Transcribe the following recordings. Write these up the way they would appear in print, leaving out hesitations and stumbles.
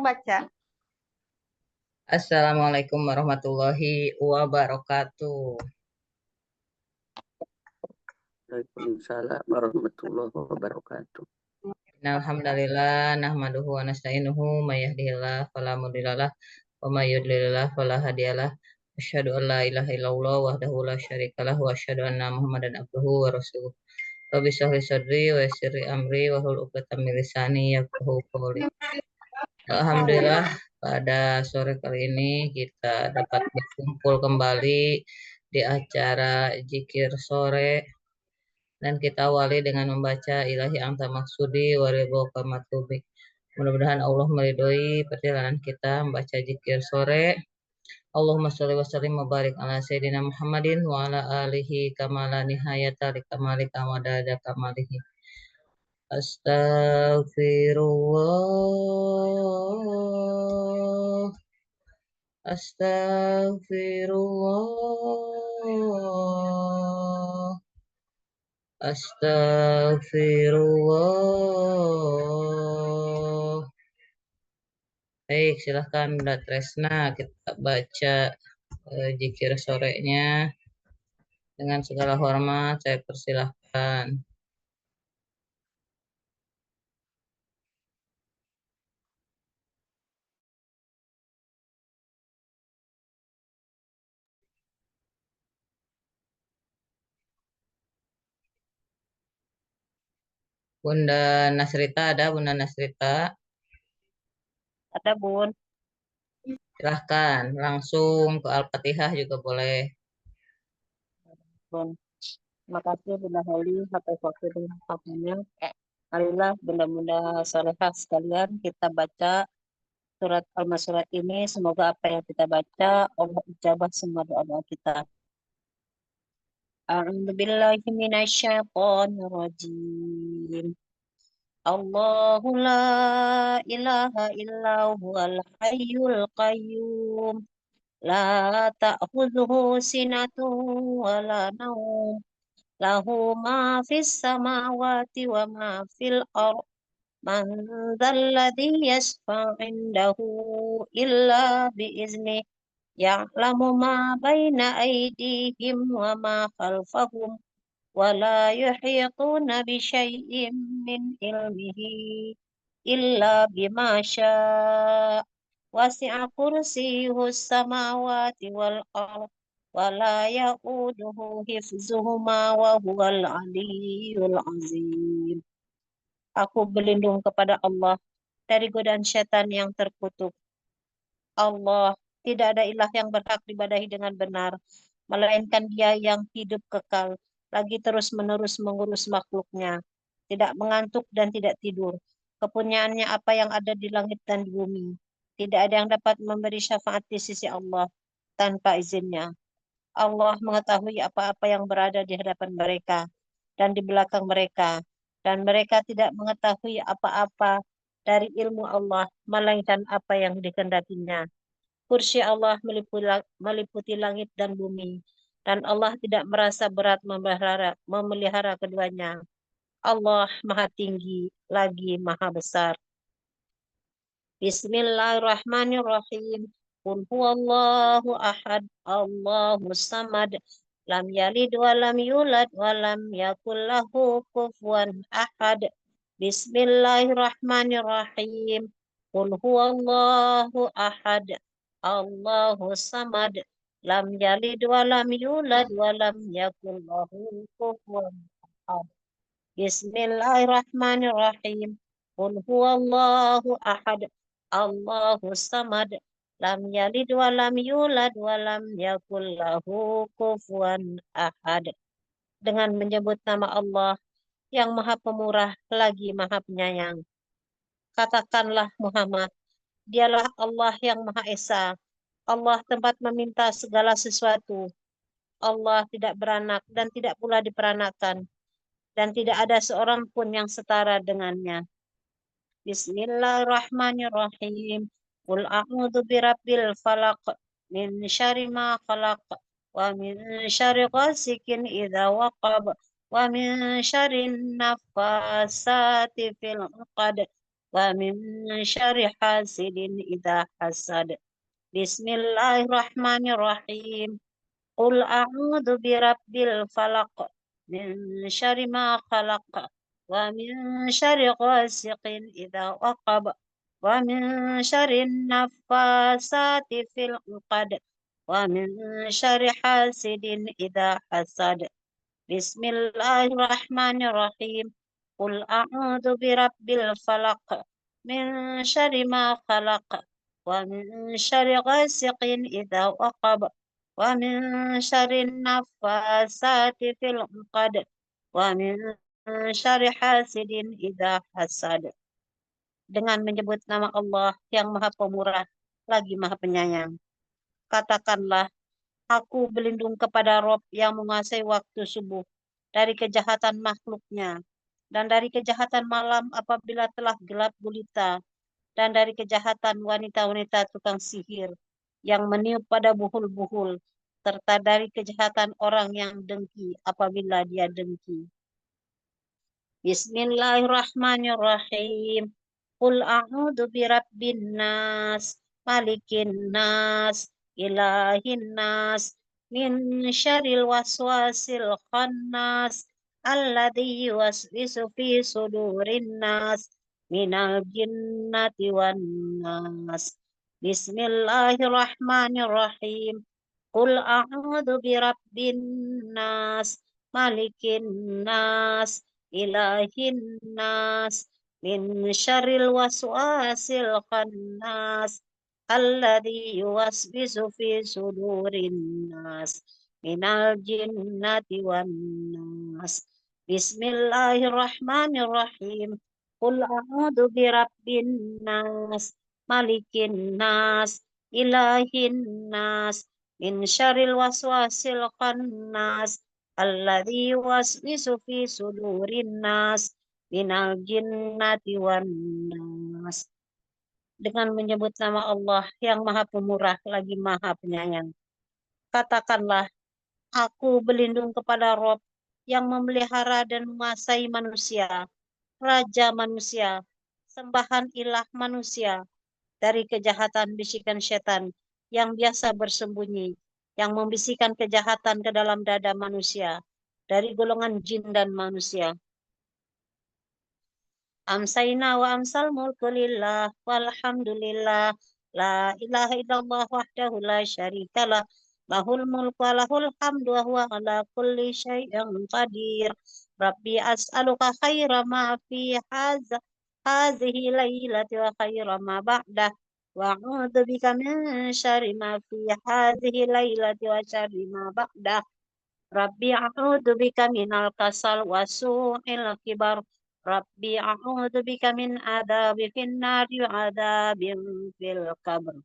Baca. Assalamualaikum warahmatullahi wabarakatuh. Waalaikumsalam warahmatullahi wabarakatuh. Alhamdulillah nahmaduhu wa nasta'inuhu may yahdihillahu fala mudhillalah wa may yudlilillah fala hadiyalah. Asyhadu an la ilaha illallah wahdahu la syarikalah wa asyhadu anna Muhammadan abduhu wa rasuluh. Rabbi shrah li sadri wa yassir li amri wa hlul 'uqdatam min lisani yafqahu qawli. Alhamdulillah pada sore kali ini kita dapat berkumpul kembali di acara Zikir Sore dan kita awali dengan membaca Ilahi Anta Maksudi wa ridhoka matlubi. Mudah-mudahan Allah meridhoi perjalanan kita membaca Zikir Sore. Allahumma sholli wa sallim wa barik ala sayyidina Muhammadin wa ala alihi kama la nihayata li kamalika wa dada kamalihi. Astagfirullah. Astagfirullah. Astagfirullah. Baik, silahkan Mbak Tresna kita baca zikir sorenya dengan segala hormat. Saya persilahkan. Bunda Nasrita ada, Bunda Nasrita? Ada, Bun. Silahkan, langsung ke Al-Fatihah juga boleh. Bun. Terima kasih Bunda Heli atas waktu dan waktunya. Marilah bunda-bunda salehah sekalian kita baca surat Al-Masurat ini. Semoga apa yang kita baca Allah ijabah semua doa-doa kita. A'udzubillahi minasyaitonirrajim. Allahu la ilaha illa huwal hayyul qayyum. La ta'khudhuhu sinatun wa la nawm. Lahu ma fis samawati wa ma fil ardh. Man dzalladzi yashfa'u 'indahu illa bi'iznihi. Ya'lamu ma baina aydihim wa ma khalfahum. Wa la yuhituna bi syai'in min ilmihi illa bima syaa. Wasi'a kursiyyuhu samawati wal ardh. Wa la ya'uduhu hifzuhuma wa huwal aliyyul azim. Aku berlindung kepada Allah dari godaan setan yang terkutuk. Allah, tidak ada ilah yang berhak diibadahi dengan benar, melainkan Dia yang hidup kekal, lagi terus-menerus mengurus makhluknya, tidak mengantuk dan tidak tidur. Kepunyaannya apa yang ada di langit dan di bumi. Tidak ada yang dapat memberi syafaat di sisi Allah tanpa izinnya. Allah mengetahui apa-apa yang berada di hadapan mereka dan di belakang mereka, dan mereka tidak mengetahui apa-apa dari ilmu Allah, melainkan apa yang dikehendakinya. Kursi Allah meliputi langit dan bumi, dan Allah tidak merasa berat memelihara keduanya. Allah Maha Tinggi lagi Maha Besar. Bismillahirrahmanirrahim. Qul huwallahu ahad, Allahus samad, lam yalid wa lam yulad wa lam yakul lahu kufuwan ahad. Bismillahirrahmanirrahim. Qul huwallahu ahad, Allahus samad, lam yalid wa lam yulad wa lam yakul lahu kufuwan ahad. Bismillahirrahmanirrahim. Qul huwallahu ahad, Allahus samad, lam yalid wa lam yulad wa lam yakul lahu kufuwan ahad. Dengan menyebut nama Allah yang Maha Pemurah lagi Maha Penyayang. Katakanlah Muhammad, Dialah Allah yang Maha Esa. Allah tempat meminta segala sesuatu. Allah tidak beranak dan tidak pula diperanakan, dan tidak ada seorang pun yang setara dengannya. Bismillahirrahmanirrahim. Qul a'udzu birabbil falaq min syarri ma khalaq wa min syarri ghasikin idza waqab wa min syarri naffasati fil 'uqad ومن شر حاسد إذا حسد. بسم الله الرحمن الرحيم. قل أعوذ برب الفلق من شر ما خلق ومن شر غاسق إذا وقب ومن شر النفاسات في العقد ومن شر حاسد إذا حسد. بسم الله الرحمن الرحيم. قل أعوذ برب الفلق من شر ما خلق ومن شر غاسق إذا وقب ومن شر النفاسات في العقد ومن شر حاسد إذا حسد. Dengan menyebut nama Allah yang Maha Pemurah lagi Maha Penyayang. Katakanlah, aku berlindung kepada Rob yang menguasai waktu subuh dari kejahatan makhluknya dan dari kejahatan malam apabila telah gelap gulita dan dari kejahatan wanita-wanita tukang sihir yang meniup pada buhul-buhul serta dari kejahatan orang yang dengki apabila dia dengki. Bismillahirrahmanirrahim. Qul a'udzu birabbin nas, malikin nas, ilahin nas, min syarril waswasil khannas, alladzi yuwaswisu fi sudurin nas, minal jinnati wan nas. Bismillahirrahmanirrahim. Qul a'udzu birabbin nas, malikin nas, ilahin nas, min syarril waswasil khannas, alladzi yuwaswisu fi sudurin nas, minal jinnati wan nas. Bismillahirrahmanirrahim. Qul a'udzu birabbin nas, malikin nas, ilahin nas, min syarril waswasil khannas, alladzi yuwaswisu fi sudurin nas, minal jinnati wan nas. Dengan menyebut nama Allah yang Maha Pemurah lagi Maha Penyayang. Katakanlah, aku berlindung kepada Rob yang memelihara dan menguasai manusia, Raja manusia, sembahan ilah manusia, dari kejahatan bisikan setan yang biasa bersembunyi, yang membisikkan kejahatan ke dalam dada manusia, dari golongan jin dan manusia. Amsayna wa amsal mulku lillah walhamdulillah la ilaha illallah wahdahu la syarikalah lahul mulku wa lahul hamdu wa huwa ala kulli syai'in qadir. Rabbi as'aluka khaira ma fi hazihi lailati wa khaira ma ba'dah wa a'udzu bika min syarri ma fi hazihi lailati wa syarri ma ba'dah. Rabbi a'udzu bika minal kasal wa su'il kibar. Rabbi a'udzu bika min adzabi finnari wa adzabin fil qabr.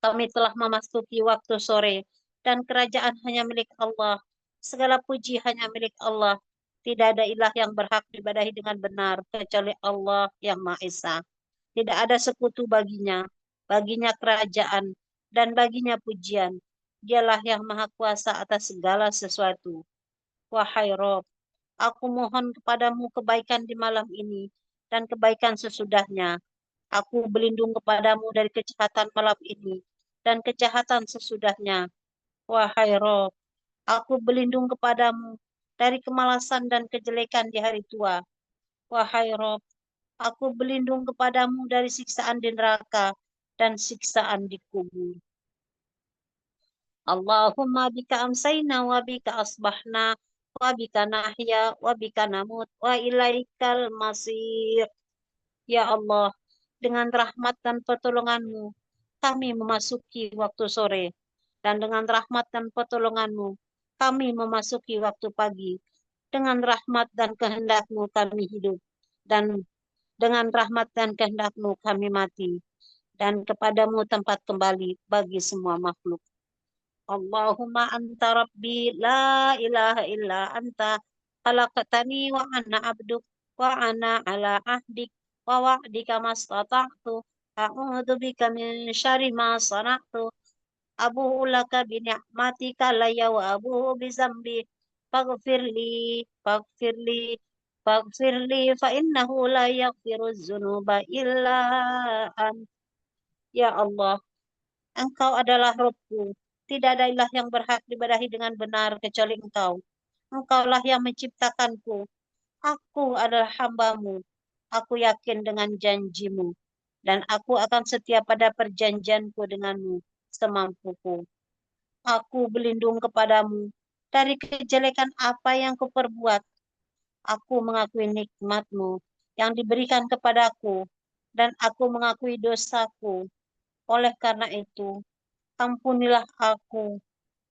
Kami telah memasuki waktu sore dan kerajaan hanya milik Allah. Segala puji hanya milik Allah. Tidak ada ilah yang berhak diibadahi dengan benar kecuali Allah yang Maha Esa. Tidak ada sekutu baginya. Baginya kerajaan dan baginya pujian. Dialah yang Maha Kuasa atas segala sesuatu. Wahai Rob, aku mohon kepadamu kebaikan di malam ini dan kebaikan sesudahnya. Aku berlindung kepadamu dari kejahatan malam ini dan kejahatan sesudahnya. Wahai Rob, aku berlindung kepadamu dari kemalasan dan kejelekan di hari tua. Wahai Rob, aku berlindung kepadamu dari siksaan di neraka dan siksaan di kubur. Allahumma bika amsayna wa bika asbahna wa bika nahya wa bika namut wa ilaikal masir. Ya Allah, dengan rahmat dan pertolonganmu, kami memasuki waktu sore. Dan dengan rahmat dan pertolonganmu, kami memasuki waktu pagi. Dengan rahmat dan kehendakmu kami hidup. Dan dengan rahmat dan kehendakmu kami mati. Dan kepadamu tempat kembali bagi semua makhluk. Allahumma anta rabbi la ilaha illa anta khalaqtani wa ana abduk wa ana ala ahdik wa wa'dika mastata'tu a'udzu bika min syarri ma sana'tu abu'u laka bi ni'matika alayya wa abu'u bi dzambi faghfirli faghfir li fa innahu la yaghfiru dzunuba illa ant. Ya Allah, Engkau adalah Rabbku. Tidak ada ilah yang berhak diibadahi dengan benar kecuali Engkau. Engkaulah yang menciptakanku. Aku adalah hamba-Mu. Aku yakin dengan janji-Mu. Dan aku akan setia pada perjanjianku denganmu semampuku. Aku berlindung kepadamu dari kejelekan apa yang kuperbuat. Aku mengakui nikmat-Mu yang diberikan kepadaku, dan aku mengakui dosaku. Oleh karena itu, ampunilah aku.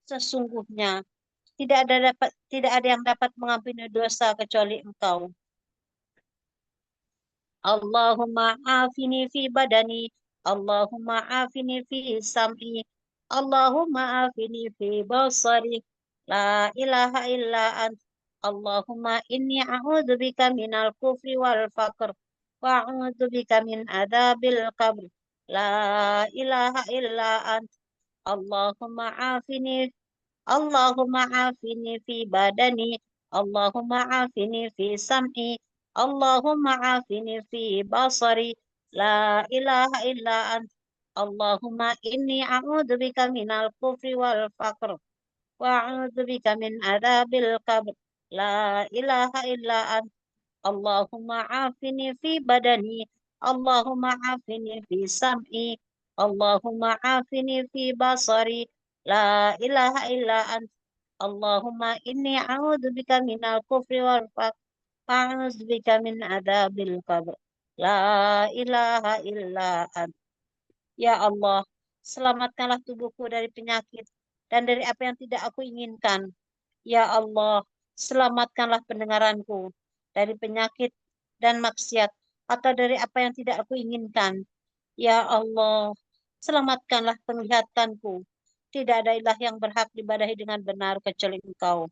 Sesungguhnya tidak ada yang dapat mengampuni dosa kecuali Engkau. Allahumma afini fi badani, Allahumma afini fi sam'i, Allahumma afini fi basari, la ilaha illa ant, Allahumma inni a'udzu bika minal kufri wal faqr, wa a'udzu bika min adzabil qabr, la ilaha illa ant, Allahumma afini Allahumma afini fi badani, Allahumma afini fi sam'i, Allahumma afini fi basari, la ilaha illa ant, Allahumma inni a'udzu bika minal kufri wal faqr, wa a'udzu bika min adzabil qabr, la ilaha illa ant, Allahumma afini fi badani, Allahumma afini fi sam'i, Allahumma afini fi basari, la ilaha illa ant, Allahumma inni a'udzu bika minal kufri wal faqr, a'udzu bika min adzabil qabr, la ilaha illa ant. Ya Allah, selamatkanlah tubuhku dari penyakit dan dari apa yang tidak aku inginkan. Ya Allah, selamatkanlah pendengaranku dari penyakit dan maksiat atau dari apa yang tidak aku inginkan. Ya Allah, selamatkanlah penglihatanku. Tidak ada ilah yang berhak diibadahi dengan benar kecuali Engkau.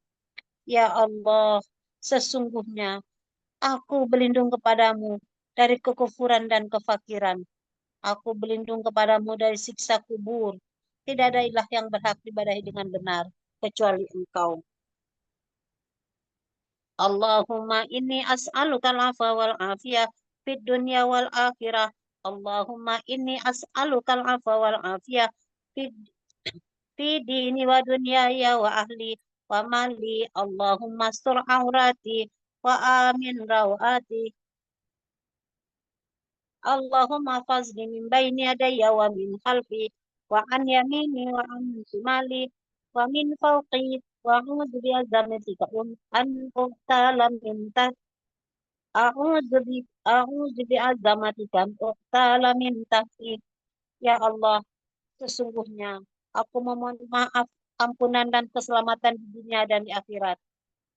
Ya Allah, sesungguhnya aku berlindung kepadamu dari kekufuran dan kefakiran. Aku berlindung kepadamu dari siksa kubur. Tidak ada ilah yang berhak diibadahi dengan benar kecuali Engkau. Allahumma inni as'aluka al-afwa wal afiyah fid dunya wal akhirah. Allahumma inni as'aluka al-afwa wal afiyah fid fi dini wa dunyaya wa ahli wa mali. Allahumma astur aurati wa amin rawati. Allahumma fazni min baini yadayya wa min khalfi wa an yamini wa an shimali wa min fawqi wa a'udzu bi azamatika an uqtala min tahti. A'udzu bi azamatika an uqtala min tahti. Ya Allah, sesungguhnya aku memohon maaf, ampunan dan keselamatan di dunia dan di akhirat.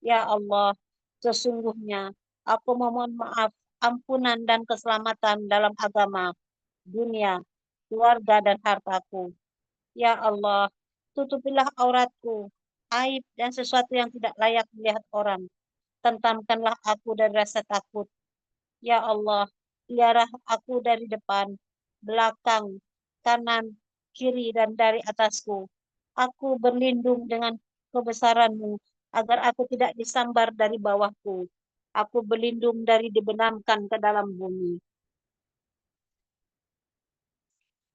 Ya Allah, sesungguhnya aku memohon maaf, ampunan dan keselamatan dalam agama, dunia, keluarga dan hartaku. Ya Allah, tutupilah auratku, aib dan sesuatu yang tidak layak dilihat orang. Tentamkanlah aku dari rasa takut. Ya Allah, pelihara aku dari depan, belakang, kanan, kiri, dan dari atasku. Aku berlindung dengan kebesaran-Mu agar aku tidak disambar dari bawahku. Aku berlindung dari dibenamkan ke dalam bumi.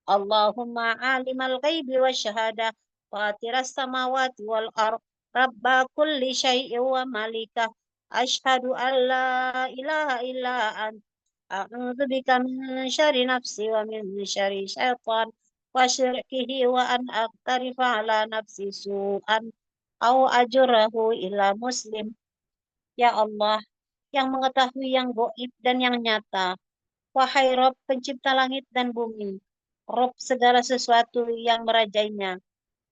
Allahumma alimal ghaibi wa syahada, fatiras samawati wal ard, rabba kulli syai'in wa malikah, ashhadu an la ilaha illa ant, a'udzu bika min syarri nafsi wa min syarri syaitan wa syirkihi wa an aqtarifa ala nafsi su'an au ajurahu ila muslim. Ya Allah, yang mengetahui yang gaib dan yang nyata, wahai Rob pencipta langit dan bumi, Rob segala sesuatu yang merajainya,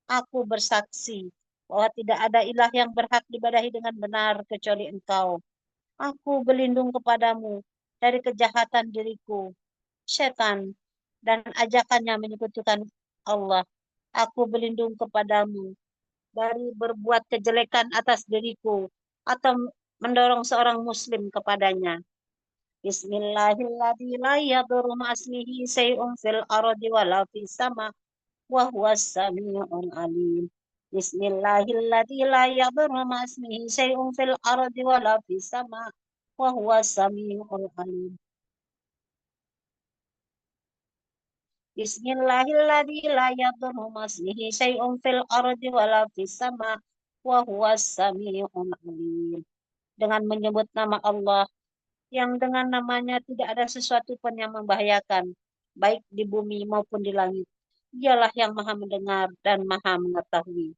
aku bersaksi bahwa tidak ada ilah yang berhak diibadahi dengan benar kecuali Engkau. Aku berlindung kepadamu dari kejahatan diriku, setan, dan ajakannya menyekutukan Allah. Aku berlindung kepadamu dari berbuat kejelekan atas diriku atau mendorong seorang muslim kepadanya. Bismillahirrahmanirrahim. La yadurru ma'asmihi say'un fil ardi wala fis sama wa huwas sami'un alim. Bismillahirrahmanirrahim. La yadurru ma'asmihi say'un fil ardi wala fis sama wa huwas samiul alim. Bismillahilladzi la yadurru masmihi syai'un fil ardi wala fis sama wa huwas samiul alim. Dengan menyebut nama Allah yang dengan namanya tidak ada sesuatu pun yang membahayakan, baik di bumi maupun di langit. Dialah yang maha mendengar dan maha mengetahui.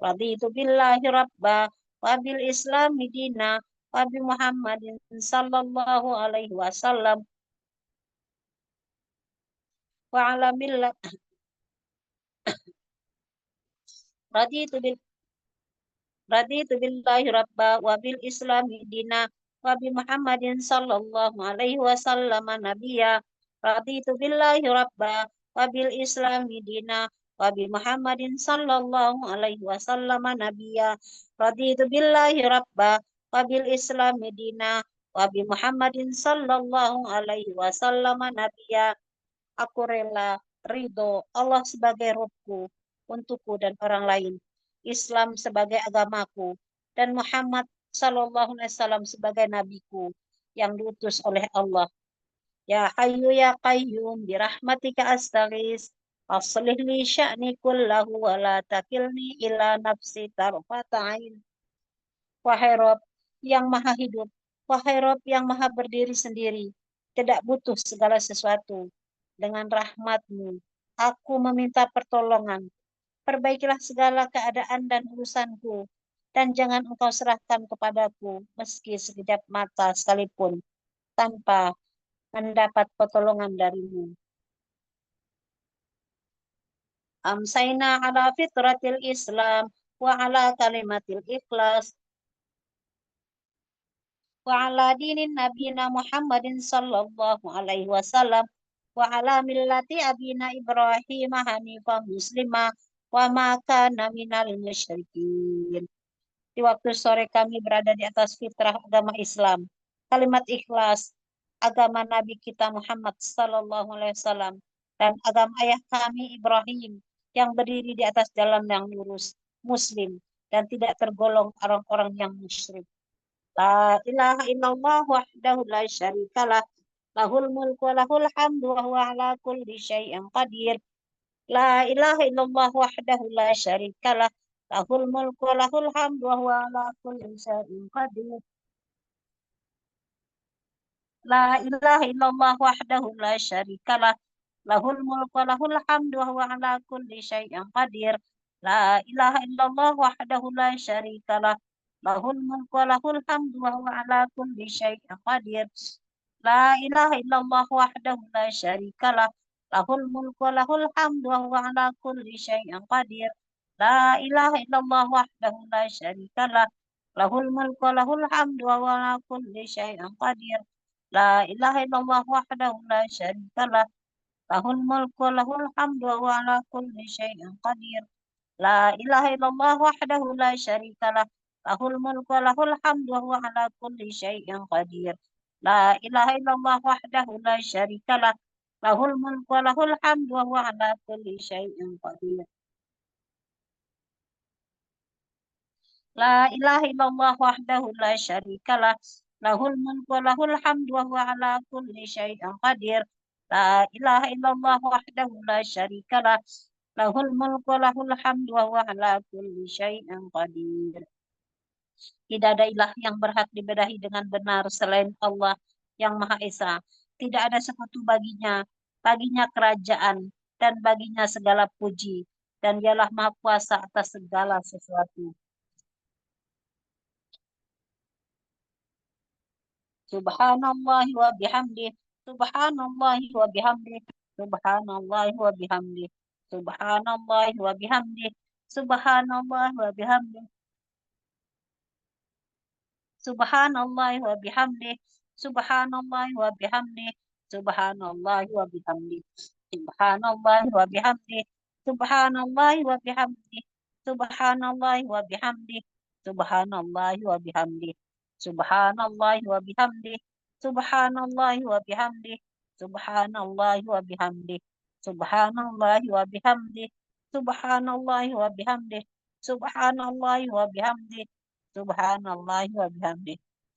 Raditu billahi rabba wa bil islami dina wa bi Muhammadin sallallahu alaihi wasallam wa ala millat raditu bil raditu billahi rabba wa bil islami dina wa bi Muhammadin sallallahu alaihi wasallam nabiyya. Raditu billahi rabba wa bil islami dina wa bi Muhammadin sallallahu alaihi wasallam nabiyya. Raditu billahi rabba wa bil islami dina wa bi Muhammadin sallallahu alaihi wasallam nabiyya. Aku rela ridho Allah sebagai Robku untukku dan orang lain, Islam sebagai agamaku, dan Muhammad Sallallahu Alaihi Wasallam sebagai nabiku yang diutus oleh Allah. Ya Hayyu ya Qayyum birahmatika astaghis aslih li sya'ni kullahu wa la takilni ila nafsi tarfata ain. Wahai Rob yang maha hidup, wahai Rob yang maha berdiri sendiri, tidak butuh segala sesuatu. Dengan rahmatmu, aku meminta pertolongan. Perbaikilah segala keadaan dan urusanku, dan jangan engkau serahkan kepadaku meski sekejap mata sekalipun, tanpa mendapat pertolongan darimu. Amsaina ala fitratil Islam wa ala kalimatil ikhlas wa ala dinin nabiyina Muhammadin sallallahu alaihi wasallam wa ala millati abina Ibrahim hanifah muslimah wa ma kana minal musyrikin. Di waktu sore kami berada di atas fitrah agama Islam, kalimat ikhlas, agama Nabi kita Muhammad sallallahu alaihi wasallam, dan agama ayah kami Ibrahim yang berdiri di atas jalan yang lurus, muslim, dan tidak tergolong orang-orang yang musyrik. La ilaha illallah wahdahu la syarikalah, lahul mulku wa lahul hamdu wa huwa ala kulli syai'in qadir. La ilaha illallah wahdahu la syarikalah, lahul mulku wa lahul hamdu wa huwa ala kulli syai'in qadir. La ilaha illallah wahdahu la syarikalah, lahul mulku wa lahul hamdu wa huwa ala kulli syai'in qadir. La ilaha illallah wahdahu la syarikalah, lahul mulku wa lahul hamdu wa huwa ala kulli syai'in qadir. La ilaha illallah wahdahu la syarikalah, lahul mulku wa lahul hamdu wa huwa ala kulli syai'in qadir. La ilaha illallah wahdahu la syarikalah, lahul mulku wa lahul hamdu wa huwa ala kulli syai'in qadir. La ilaha illallah wahdahu la syarikalah, lahul mulku wa lahul hamdu wa huwa ala kulli syai'in qadir. La ilaha illallah wahdahu la syarikalah, lahul mulku wa lahul hamdu wa huwa ala kulli syai'in qadir. La ilaha illallah wahdahu la syarikalah, lahul mulku wa lahul hamdu wa huwa ala kulli syai'in qadir. La ilaha illallah wahdahu la syarikalah, lahul mulku wa lahul hamdu wa huwa ala kulli syai'in qadir. La ilaha illallah wahdahu la syarikalah, lahul mulku wa lahul hamdu wa huwa ala kulli syai'in qadir. Tidak ada ilah yang berhak diibadahi dengan benar selain Allah yang Maha Esa. Tidak ada sekutu baginya, baginya kerajaan, dan baginya segala puji. Dan dialah Maha Kuasa atas segala sesuatu. Subhanallah wa bihamdih, subhanallah wa bihamdih, subhanallah wa bihamdih, subhanallah wa bihamdih, subhanallah wa bihamdih, subhanallah wa bihamdih, subhanallah wa bihamdih, subhanallah wa bihamdih, subhanallah wa bihamdih, subhanallah wa bihamdih, subhanallah wa bihamdih, subhanallah wa bihamdih, subhanallah wa bihamdih, subhanallah wa bihamdih, subhanallah wa bihamdih, subhanallah wa bihamdih, subhanallah wa bihamdih, subhanallah wa bihamdih, subhanallah wa bihamdih,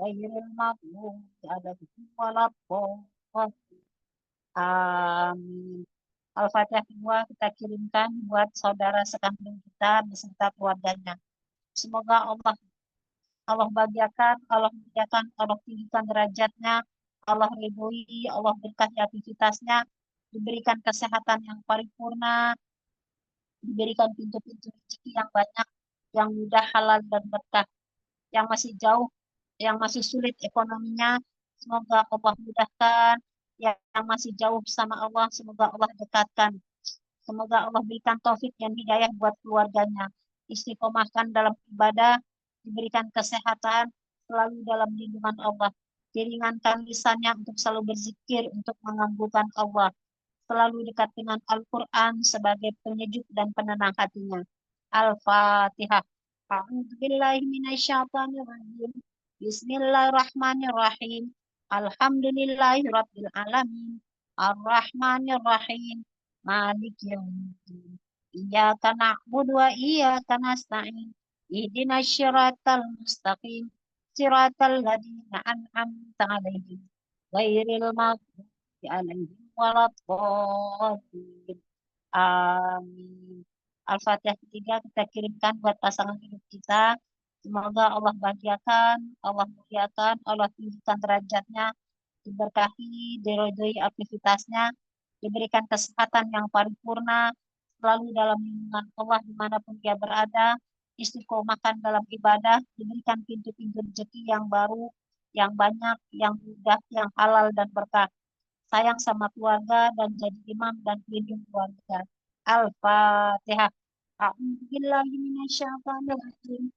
ghairil maghdubi 'alaihim waladdallin. Amin. Al-Fatihah kedua kita kirimkan buat saudara sekandung kita beserta keluarganya. Semoga Allah bahagiakan, Allah muliakan, Allah tinggikan derajatnya, Allah ridhoi, Allah berkahi aktivitasnya, diberikan kesehatan yang paripurna, diberikan pintu-pintu rezeki yang banyak, yang mudah, halal, dan berkah. Yang masih jauh, yang masih sulit ekonominya, semoga Allah mudahkan. Yang masih jauh sama Allah, semoga Allah dekatkan. Semoga Allah berikan taufik dan hidayah buat keluarganya. Istiqomahkan dalam ibadah, diberikan kesehatan, selalu dalam lindungan Allah. Diringankan lisannya untuk selalu berzikir, untuk mengagungkan Allah. Selalu dekat dengan Al-Quran sebagai penyejuk dan penenang hatinya. Al-Fatihah. A'udzubillahi minasyaitonirrajim. Bismillahirrahmanirrahim. Alhamdulillahi rabbil alamin. Ar-Rahmanir-Rahim. Malik yaumiddin. Iyyaka na'budu wa iyyaka nasta'in. Ihdinas syiratal mustaqim. Siratal ladzina an'amta 'alaihim. Ghairil maghdubi 'alaihim waladdallin. Amin. Al-Fatihah ketiga kita kirimkan buat pasangan hidup kita. Semoga Allah bahagiakan, Allah muliakan, Allah tinggikan derajatnya, diberkahi, diridhoi aktivitasnya, diberikan kesehatan yang paripurna, selalu dalam lindungan Allah dimanapun dia berada, istiqomahkan dalam ibadah, diberikan pintu-pintu rezeki yang baru, yang banyak, yang mudah, yang halal dan berkah. Sayang sama keluarga dan jadi imam dan pelindung keluarga. Al-Fatihah. A'udzubillahi minasyaitonirrajim.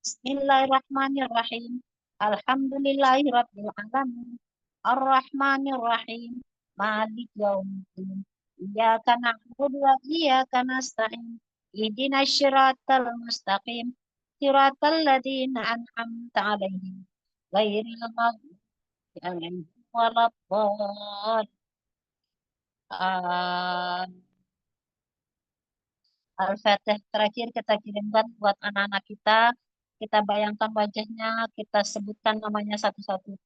Bismillahirrahmanirrahim. Alhamdulillahi rabbil alamin. Ar-Rahmanir-Rahim. Malik yaumiddin. Iyyaka na'budu wa iyyaka nasta'in. Ihdinas syiratal mustaqim. Siratal ladzina an'amta 'alaihim. Ghairil maghdubi 'alaihim waladdallin. Al-Fatihah terakhir kita kirimkan buat anak-anak kita. Kita bayangkan wajahnya, kita sebutkan namanya satu-satu.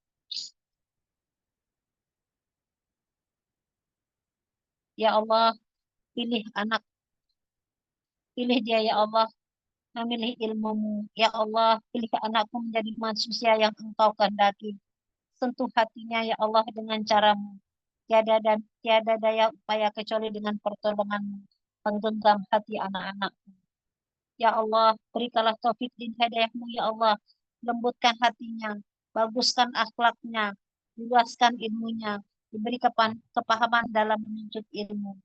Ya Allah, pilih anak, pilih dia ya Allah, memilih ilmumu. Ya Allah, pilih anakku menjadi manusia yang engkau kehendaki. Sentuh hatinya ya Allah dengan caramu. Tiada daya upaya kecuali dengan pertolonganmu. Penggenggam hati anak-anak. Ya Allah, berikanlah taufik dan hidayahmu ya Allah. Lembutkan hatinya, baguskan akhlaknya, luaskan ilmunya, diberi kepahaman dalam menuntut ilmu.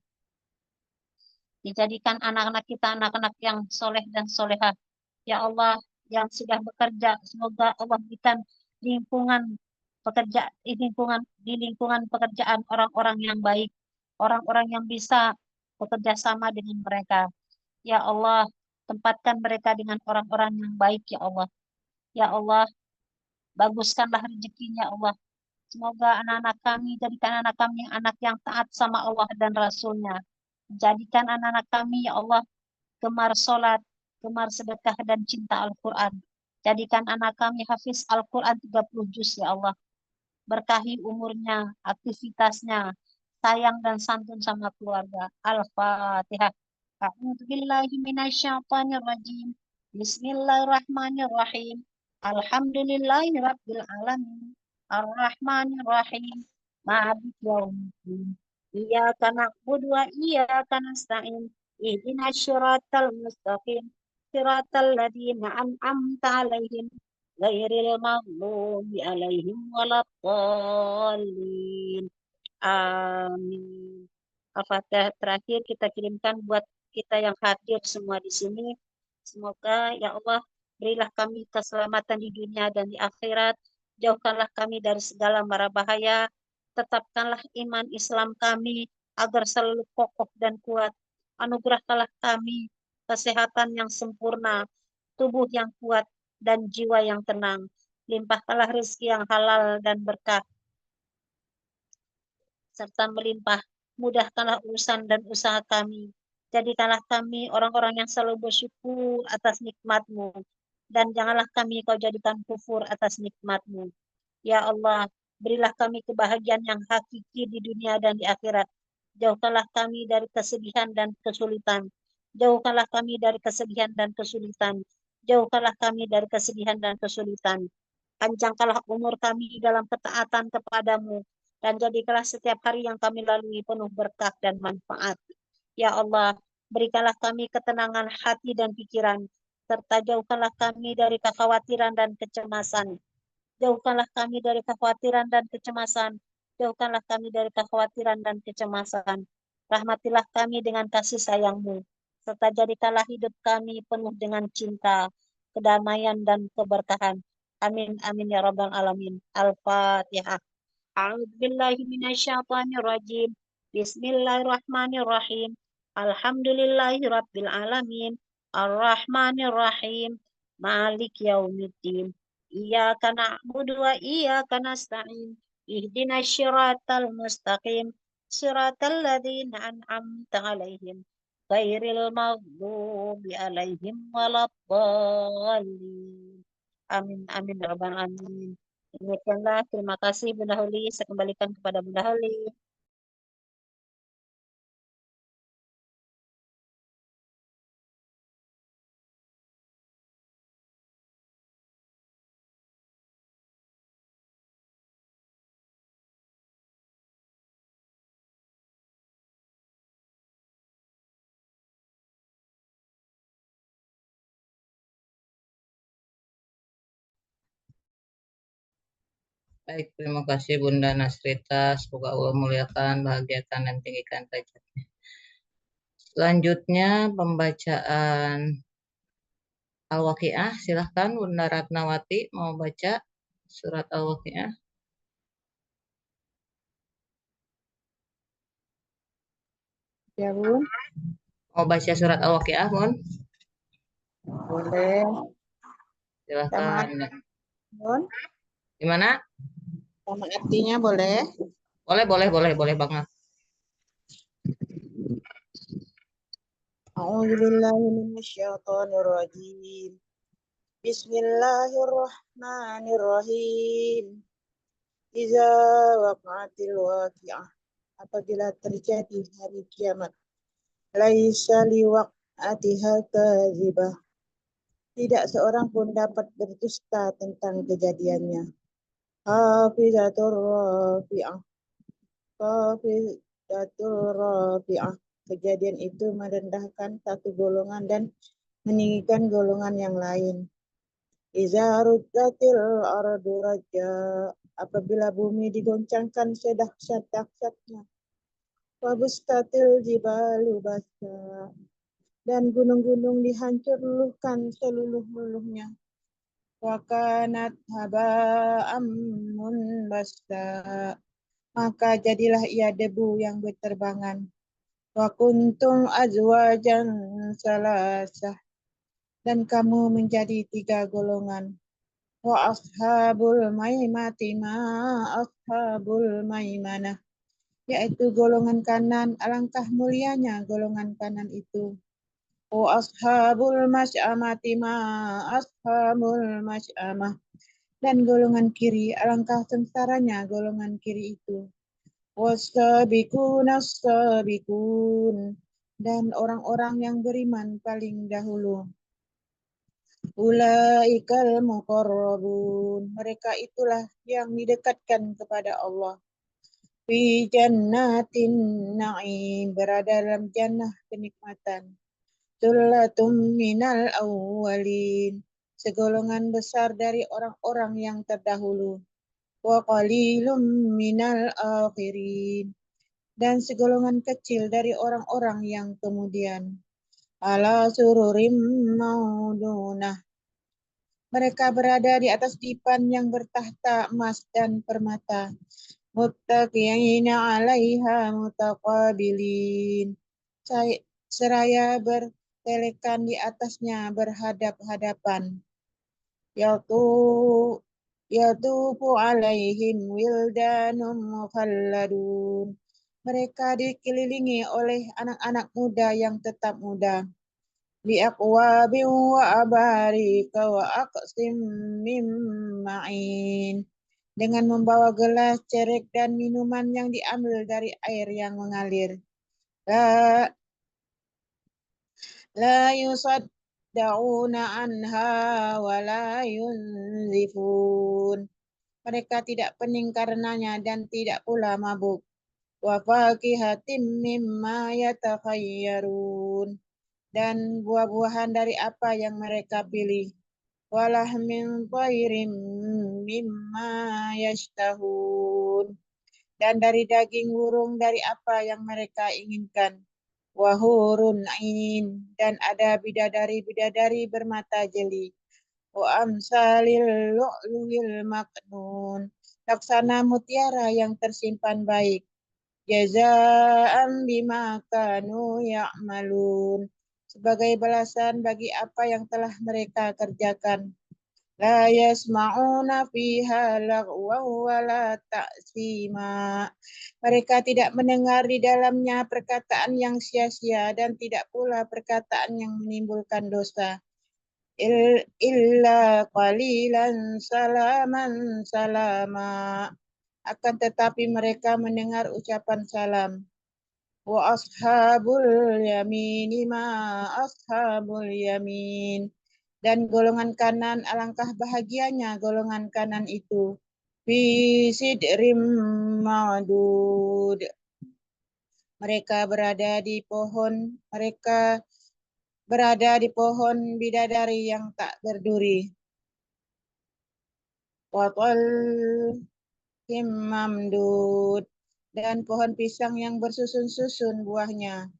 Dijadikan anak-anak kita anak-anak yang soleh dan solehah. Ya Allah, yang sudah bekerja, semoga Allah berikan lingkungan di lingkungan pekerjaan orang-orang yang baik, orang-orang yang bisa bekerja sama dengan mereka. Ya Allah, tempatkan mereka dengan orang-orang yang baik ya Allah. Ya Allah, baguskanlah rezekinya Allah. Semoga anak-anak kami jadikan anak kami anak yang taat sama Allah dan Rasulnya. Jadikan anak-anak kami ya Allah gemar sholat, gemar sedekah dan cinta Al-Quran. Jadikan anak kami hafiz Al-Quran 30 juz ya Allah. Berkahi umurnya, aktivitasnya, sayang dan santun sama keluarga. Al-Fatihah. A'udzubillahi minasyaitonirrajim. Bismillahirrahmanirrahim. Alhamdulillahi rabbil alamin. Ar-Rahmanir-Rahim. Malik yaumiddin. Iyyaka na'budu wa iyyaka nasta'in. Ihdinas syiratal mustaqim. Siratal ladzina an'amta 'alaihim ghairil maghdubi 'alaihim waladdallin. Amin. Al-Fatihah terakhir kita kirimkan buat kita yang hadir semua di sini. Semoga ya Allah berilah kami keselamatan di dunia dan di akhirat. Jauhkanlah kami dari segala mara bahaya. Tetapkanlah iman Islam kami agar selalu kokoh dan kuat. Anugerahkanlah kami kesehatan yang sempurna, tubuh yang kuat, dan jiwa yang tenang. Limpahkanlah rezeki yang halal dan berkah, serta melimpah. Mudahkanlah urusan dan usaha kami. Jadikanlah kami orang-orang yang selalu bersyukur atas nikmat-Mu. Dan janganlah kami kau jadikan kufur atas nikmat-Mu. Ya Allah, berilah kami kebahagiaan yang hakiki di dunia dan di akhirat. Jauhkanlah kami dari kesedihan dan kesulitan. Jauhkanlah kami dari kesedihan dan kesulitan. Jauhkanlah kami dari kesedihan dan kesulitan. Panjangkanlah umur kami dalam ketaatan kepadamu. Dan jadikanlah setiap hari yang kami lalui penuh berkah dan manfaat. Ya Allah, berikanlah kami ketenangan hati dan pikiran. Serta jauhkanlah kami dari kekhawatiran dan kecemasan. Jauhkanlah kami dari kekhawatiran dan kecemasan. Jauhkanlah kami dari kekhawatiran dan kecemasan. Rahmatilah kami dengan kasih sayang-Mu. Serta jadikanlah hidup kami penuh dengan cinta, kedamaian, dan keberkahan. Amin, amin ya rabbal alamin. Al-Fatihah. A'udzubillahiminasyaitonirrajim. Bismillahirrahmanirrahim. Alhamdulillahirabbil alamin. Ar-Rahmanirrahim. Malik yaumiddin. Iyyaka na'budu wa iyyaka nasta'in. Ihdinas syiratal mustaqim. Siratal ladzina an'amta 'alaihim. Ghairil maghdubi 'alaihim waladdallin. Amin amin ya rabbal alamin. Demikianlah, terima kasih Bunda Holi. Saya kembalikan kepada Bunda Holi. Baik, terima kasih Bunda Nasrita. Semoga Allah muliakan, bahagiakan, dan tinggikan derajatnya. Selanjutnya pembacaan Al-Waqiah. Silahkan Bunda Ratnawati mau baca surat Al-Waqiah. Ya, Bun. Mau baca surat Al-Waqiah, Bun? Boleh. Silahkan. Bun. Gimana? Sama artinya boleh. Boleh banget. A'udzubillahi minasyaitonirrajim. Bismillahirrahmanirrahim. Iza waqa'atil waqi'ah. Apabila terjadi hari kiamat. Laisa liwaq'atiha kadzibah. Tidak seorang pun dapat berdusta tentang kejadiannya. Hafizatur rafi'ah. Hafizatur rafi'ah. Kejadian itu merendahkan satu golongan dan meninggikan golongan yang lain. Iza rujjatil ardu rajja. Apabila bumi digoncangkan sedahsyat-dahsyatnya. Wabustatil jibalu basa. Dan gunung-gunung dihancurkan seluruh-luruhnya. Wakanat haba'am munbasta. Maka jadilah ia debu yang berterbangan. Wa kuntum azwajan salasah. Dan kamu menjadi 3 golongan. Wa ashabul maimati ma ashabul maimanah. Yaitu golongan kanan, alangkah mulianya golongan kanan itu. Wa ashabul masy'amati ma ashabul masy'amah. Dan golongan kiri, alangkah sengsaranya golongan kiri itu. Wasabiqun as-sabiqun. Dan orang-orang yang beriman paling dahulu. Ulaikal muqarrabun. Mereka itulah yang didekatkan kepada Allah. Fi jannatin na'im. Berada dalam jannah kenikmatan. Sullatum minal awwalin. Segolongan besar dari orang-orang yang terdahulu. Wa qalilum minal akhirin. Dan segolongan kecil dari orang-orang yang kemudian. Ala sururim maudunah. Mereka berada di atas dipan yang bertahta emas dan permata. Muttaqi'ina 'alaiha mutaqabilin. Seraya bertelekan di atasnya berhadap-hadapan. Yatufu 'alaihim wildanum mukhalladun. Mereka dikelilingi oleh anak-anak muda yang tetap muda. Bi'aqwabin wa abarika wa aqsim min ma'in. dengan membawa gelas, cerek, dan minuman yang diambil dari air yang mengalir. La yusaddauna anha wa la yunzifun. Mereka tidak pening karenanya dan tidak pula mabuk. Wa fakihatim mimma yatakhayyarun. Dan buah-buahan dari apa yang mereka pilih. Walahmin thairim mimma yashtahun. Dan dari daging burung dari apa yang mereka inginkan. Wahurun ain, dan ada bidadari-bidadari bermata jeli. Wa amsalil lu'lu'il maknun, laksana mutiara yang tersimpan baik. Jazaan bima kanu ya'malun, sebagai balasan bagi apa yang telah mereka kerjakan. La yasma'una fiha lagwa wa la ta'sima. Mereka tidak mendengar di dalamnya perkataan yang sia-sia dan tidak pula perkataan yang menimbulkan dosa. Illa qalilan salaman salama. Akan tetapi mereka mendengar ucapan salam. Wa ashabul yamini ma ashabul yamin. Dan golongan kanan, alangkah bahagianya golongan kanan itu. Fi sidrim ma'dud. Mereka berada di pohon bidadari yang tak berduri. Wa talhim mamdud. Dan pohon pisang yang bersusun-susun buahnya.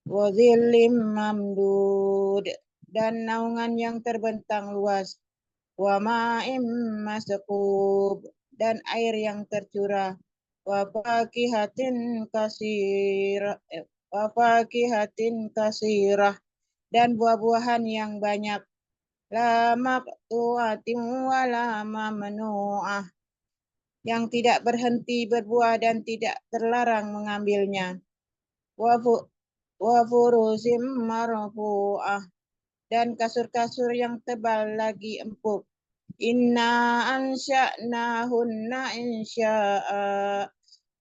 Wa dhillim mamdud. Dan naungan yang terbentang luas. Wa ma'im masqub, dan air yang tercurah. Wa fakihatin kasirah, dan buah-buahan yang banyak. La maqtu'atin wa la mamnu'ah, yang tidak berhenti berbuah dan tidak terlarang mengambilnya. Wa furuzim marfu'ah, dan kasur-kasur yang tebal lagi empuk. Inna ansha'nahunna insya'a.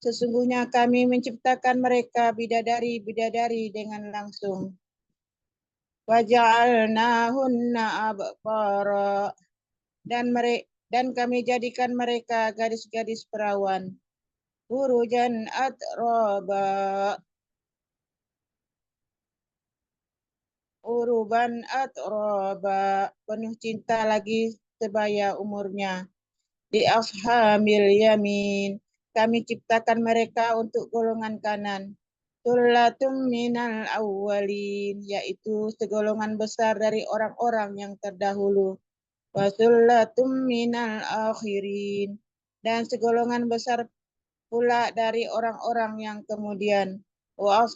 Sesungguhnya kami menciptakan mereka bidadari-bidadari dengan langsung. Waja'alnahunna abqara. Dan kami jadikan mereka gadis-gadis perawan. Urujan atraba. Uruban atraba. Penuh cinta lagi sebaya umurnya. Di ashamil yamin, kami ciptakan mereka untuk golongan kanan. Tullatum minal awwalin, yaitu segolongan besar dari orang-orang yang terdahulu. Wa tullatum minal akhirin, dan segolongan besar pula dari orang-orang yang kemudian. Wa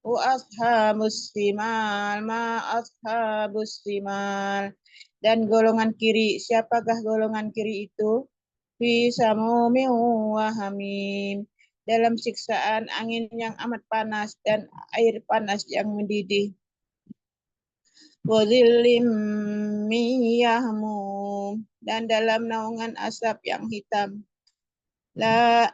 ashabus simal ma ashabus simal, dan golongan kiri, siapakah golongan kiri itu? Fi samumin wa hamim, dalam siksaan angin yang amat panas dan air panas yang mendidih. Wa dhillim min yahmum, dan dalam naungan asap yang hitam. La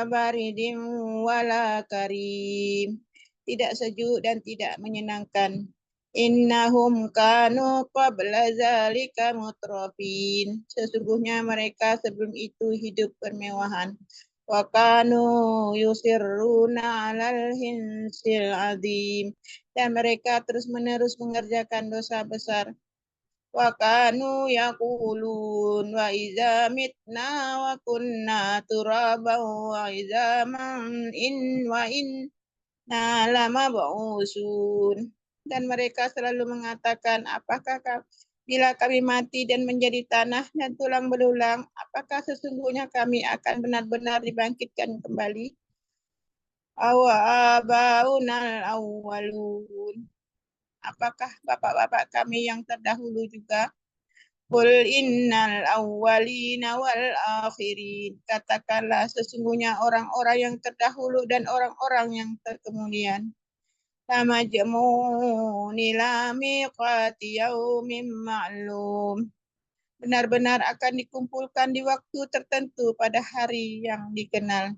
baridin wala karim, tidak sejuk dan tidak menyenangkan. Innahum kanu qabla zalika mutrafin, sesungguhnya mereka sebelum itu hidup bermewahan. Wa kanu yusirruna 'alal hinsil azim, dan mereka terus-menerus mengerjakan dosa besar. Wa kanu yaqulun wa iza mitna wa kunna turaban wa izaman inna lamab'usun, dan mereka selalu mengatakan, apakah bila kami mati dan menjadi tanah dan tulang belulang, apakah sesungguhnya kami akan benar-benar dibangkitkan kembali? Awabaunal awwalun, apakah bapak-bapak kami yang terdahulu juga? Qul innal awwalina wal akhirin, katakanlah sesungguhnya orang-orang yang terdahulu dan orang-orang yang terkemudian. lamajmu'un ila miqati yaumin ma'lum. Benar-benar akan dikumpulkan di waktu tertentu pada hari yang dikenal.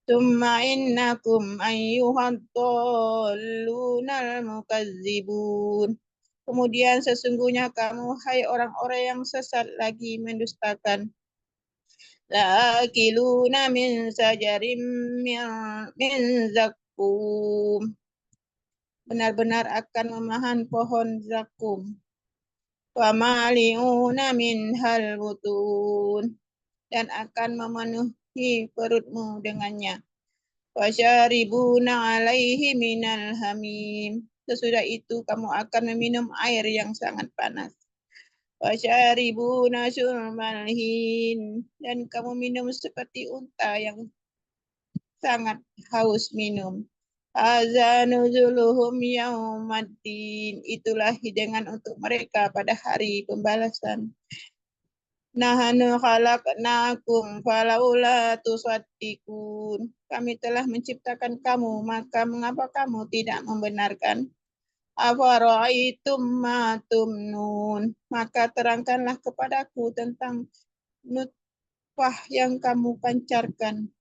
Tsumma innakum ayyuhad dhallunal mukazzibun. Kemudian sesungguhnya kamu, hai orang-orang yang sesat lagi mendustakan. La'akiluna min sajarim min zakum. Benar-benar akan memahan pohon zakum. Wa mali'una minhal butun. Dan akan memenuhi perutmu dengannya. Wa syaribuna alaihi minal hamim. Sesudah itu kamu akan meminum air yang sangat panas. Wa syaribuna syurbal hin. Dan kamu minum seperti unta yang sangat haus minum. Hadza nuzuluhum yaumaddin. Itulah hidangan untuk mereka pada hari pembalasan. Nahnu khalaqnakum falaula tusaddiqun. Kami telah menciptakan kamu, maka mengapa kamu tidak membenarkan? Afara'aitum ma tumnun. Maka terangkanlah kepadaku tentang nutfah yang kamu pancarkan.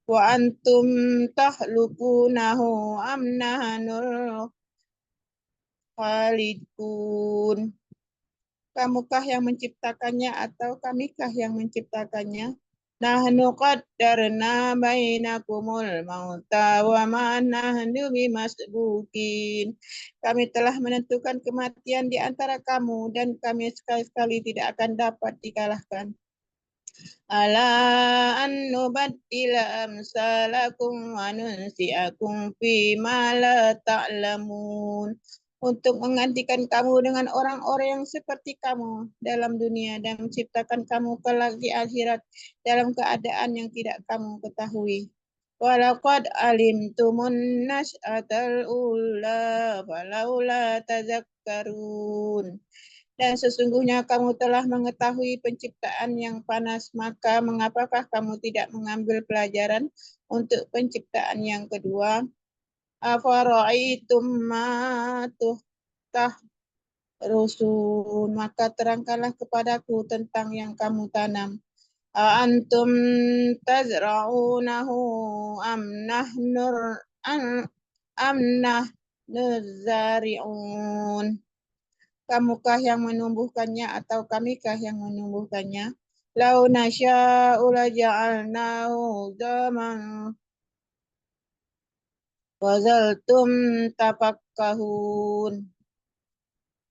Wa antum tahluqunahu am nahnul khaliqun. Kamukah yang menciptakannya atau kamikah yang menciptakannya? Nahnu qaddarna bainakumul mauta wa ma nahnu bimasbuqin. Kami telah menentukan kematian di antara kamu dan kami sekali-sekali tidak akan dapat dikalahkan. Ala an nubaddila amsalakum wa nunsi'akum fi ma la ta'lamun. Untuk menggantikan kamu dengan orang-orang yang seperti kamu dalam dunia dan menciptakan kamu kelak di akhirat dalam keadaan yang tidak kamu ketahui. Walaqad alimtumun nas'atal ula falaula tazakkarun. Dan sesungguhnya kamu telah mengetahui penciptaan yang panas, maka mengapakah kamu tidak mengambil pelajaran untuk penciptaan yang kedua? Afara'aitum ma tahrusun. Maka terangkanlah kepadaku tentang yang kamu tanam. Antum tazra'unahu am nahnuz-zari'un. Kamukah yang menumbuhkannya atau kamikah yang menumbuhkannya? Lau nasya'u laja'alnahu zaman wazaltum tafakkahun.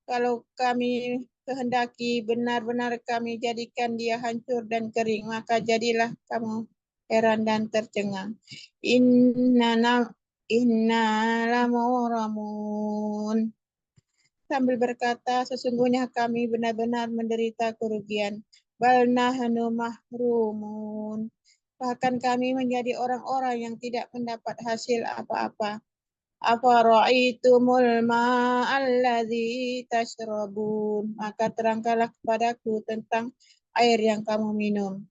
Kalau kami kehendaki benar-benar kami jadikan dia hancur dan kering, maka jadilah kamu heran dan tercengang. Inna lamuramun. Sambil berkata, sesungguhnya kami benar-benar menderita kerugian. Bal nahnu mahrumun. Bahkan kami menjadi orang-orang yang tidak mendapat hasil apa-apa. Afara'aitumul ma'alladzi tashrabun. Maka terangkanlah kepadaku tentang air yang kamu minum.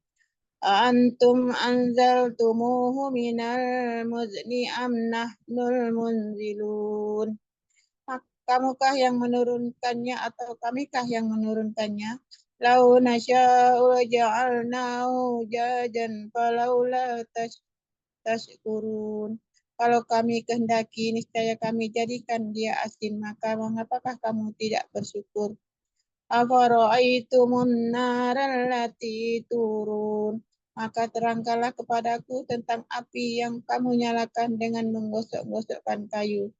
Antum anzaltumuhu minal muzni am nahnul munzilun. Kamukah yang menurunkannya atau kamikah yang menurunkannya? Lau nasya'u ja'alnahu jajan falaula tashkurun. Kalau kami kehendaki, niscaya kami jadikan dia asin, maka mengapakah kamu tidak bersyukur? Afara'aitumun naral lati turun. Maka terangkanlah kepadaku tentang api yang kamu nyalakan dengan menggosok-gosokkan kayu.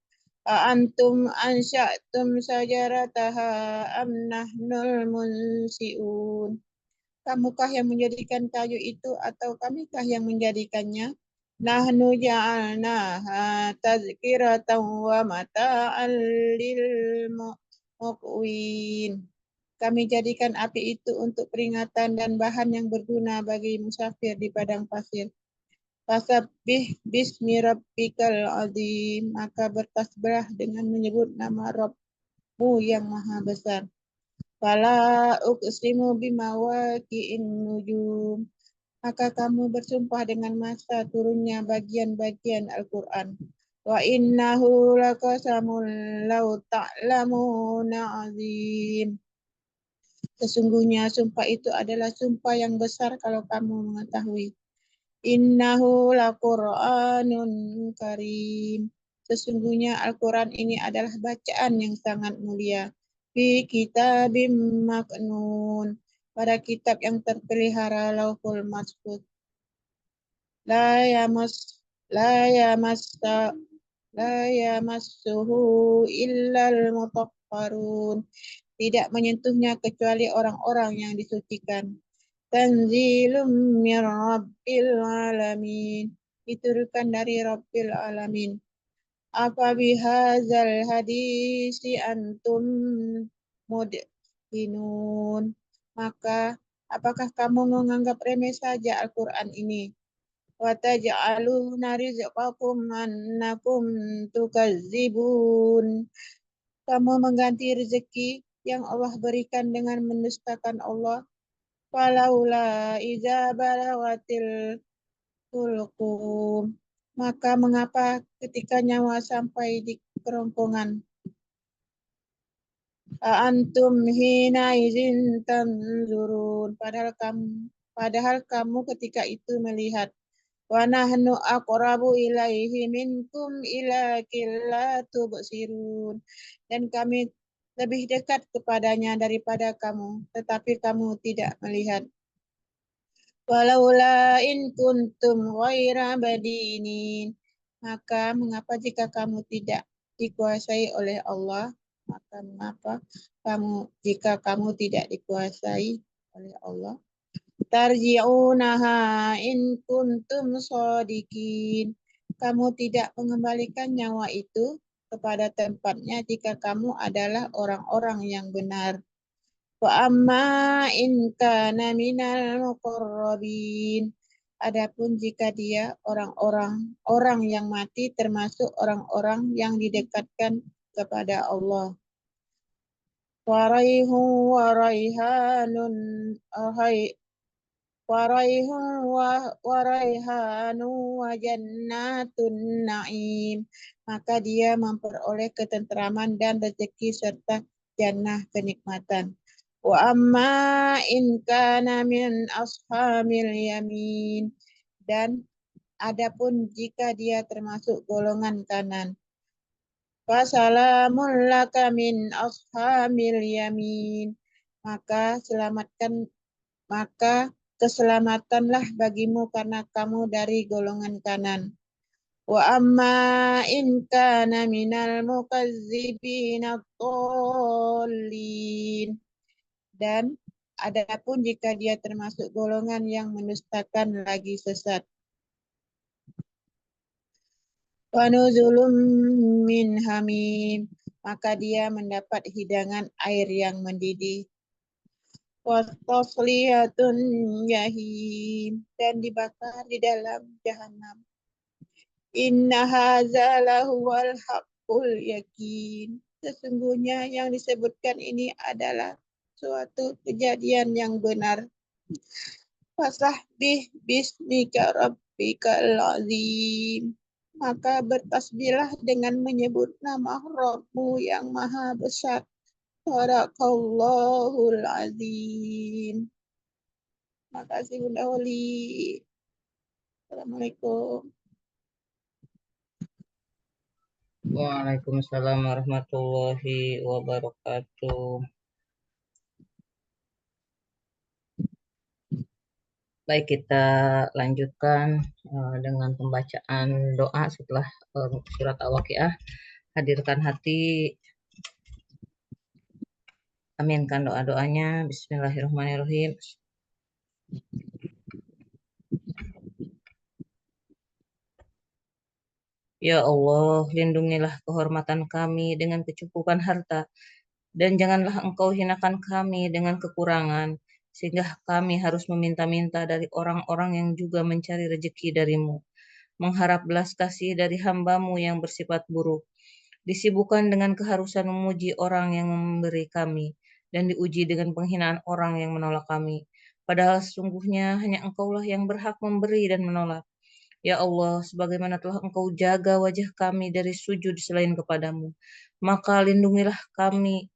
Antum ansya'tum sajarataha am nahnul munsi'un. Kamukah yang menjadikan kayu itu atau kamikah yang menjadikannya? Nahnu ja'alnaha tazkiratan wa mata'an lil muqwin. Kami jadikan api itu untuk peringatan dan bahan yang berguna bagi musafir di padang pasir. Fasabbih bismi rabbikal azim. Maka bertasbihlah dengan menyebut nama Rabbmu yang maha besar. Fala uqsimu bimawaqi'in nujum. Maka kamu bersumpah dengan masa turunnya bagian-bagian Al-Quran. Wa innahu laqasamun law ta'lamuna azim. Sesungguhnya sumpah itu adalah sumpah yang besar kalau kamu mengetahui. Innahu laqur'anun karim. Sesungguhnya Al-Quran ini adalah bacaan yang sangat mulia. Fi kitabim maknun. Pada kitab yang terpelihara Lauhul Mahfuz. La yamassuhu illal mutahharun. Tidak menyentuhnya kecuali orang-orang yang disucikan. Tanzilum mir rabbil alamin. Diturunkan dari Rabbil alamin. Apa bihazal hadisi antum mudhinun. Maka apakah kamu menganggap remeh saja Al-Quran ini? Wa taj'aluna rizqakum annakum tukazzibun. Kamu mengganti rezeki yang Allah berikan dengan mendustakan Allah. Falaula iza balagatil hulqum. Maka mengapa ketika nyawa sampai di kerongkongan? Antum hina izin tanzurun. Padahal kamu ketika itu melihat. Wa nahnu aqrabu ilaihi minkum ilakin la tubsirun. Dan kami lebih dekat kepadanya daripada kamu, tetapi kamu tidak melihat. Walaula in kuntum ghaira badinin. Maka mengapa jika kamu tidak dikuasai oleh Allah? Maka mengapa jika kamu tidak dikuasai oleh Allah? Tarji'unaha in kuntum shadiqin. Kamu tidak mengembalikan nyawa itu kepada tempatnya jika kamu adalah orang-orang yang benar. Wa amma in kana minal muqarrabin. Adapun jika dia orang yang mati termasuk orang-orang yang didekatkan kepada Allah. Waraihun waraihanun waraihanu wa jannatun na'im. Maka dia memperoleh ketentraman dan rezeki serta jannah kenikmatan. Wa amma in kana min ashabil yamin. Dan adapun jika dia termasuk golongan kanan. Fasalamun laka min ashabil yamin. Maka keselamatanlah bagimu karena kamu dari golongan kanan. Wa amma in kana minal mukazzibina dhalin. Dan adapun jika dia termasuk golongan yang mendustakan lagi sesat. Wa nuzulum min hamim. Maka dia mendapat hidangan air yang mendidih. Wastasliyatun jahim. Dan dibakar di dalam jahanam. Inna hadza lahuwal haqqul yakin. Sesungguhnya yang disebutkan ini adalah suatu kejadian yang benar. Fasabbih bismika rabbikal azim. Maka bertasbihlah dengan menyebut nama Rabbmu yang maha besar. Sadaqallahul azim. Terima kasih Bunda Oli. Assalamualaikum. Waalaikumsalam warahmatullahi wabarakatuh. Baik, kita lanjutkan dengan pembacaan doa setelah surat Al-Waqiah. Hadirkan hati, aminkan doa-doanya. Bismillahirrahmanirrahim. Ya Allah, lindungilah kehormatan kami dengan kecukupan harta, dan janganlah Engkau hinakan kami dengan kekurangan, sehingga kami harus meminta-minta dari orang-orang yang juga mencari rezeki darimu, mengharap belas kasih dari hamba-Mu yang bersifat buruk, disibukkan dengan keharusan memuji orang yang memberi kami, dan diuji dengan penghinaan orang yang menolak kami. Padahal sesungguhnya hanya Engkaulah yang berhak memberi dan menolak. Ya Allah, sebagaimana telah Engkau jaga wajah kami dari sujud selain kepadamu, maka lindungilah kami.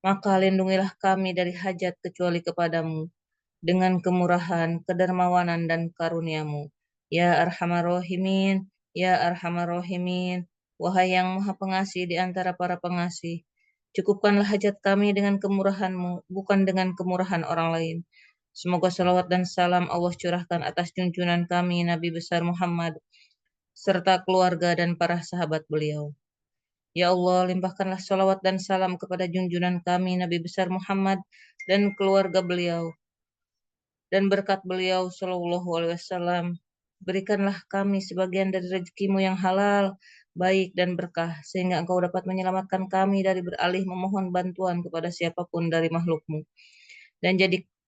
Maka lindungilah kami dari hajat kecuali kepadamu, dengan kemurahan, kedermawanan, dan karuniamu. Ya Arhamar Rahimin, Ya Arhamar Rahimin, wahai yang maha pengasih di antara para pengasih, cukupkanlah hajat kami dengan kemurahan-Mu, bukan dengan kemurahan orang lain. Semoga salawat dan salam Allah curahkan atas junjungan kami Nabi besar Muhammad, serta keluarga dan para sahabat beliau. Ya Allah, limpahkanlah salawat dan salam kepada junjungan kami Nabi besar Muhammad dan keluarga beliau, dan berkat beliau Shallallahu Alaihi Wasallam, berikanlah kami sebagian dari rezekimu yang halal, baik dan berkah, sehingga Engkau dapat menyelamatkan kami dari beralih memohon bantuan kepada siapapun dari makhlukmu. Dan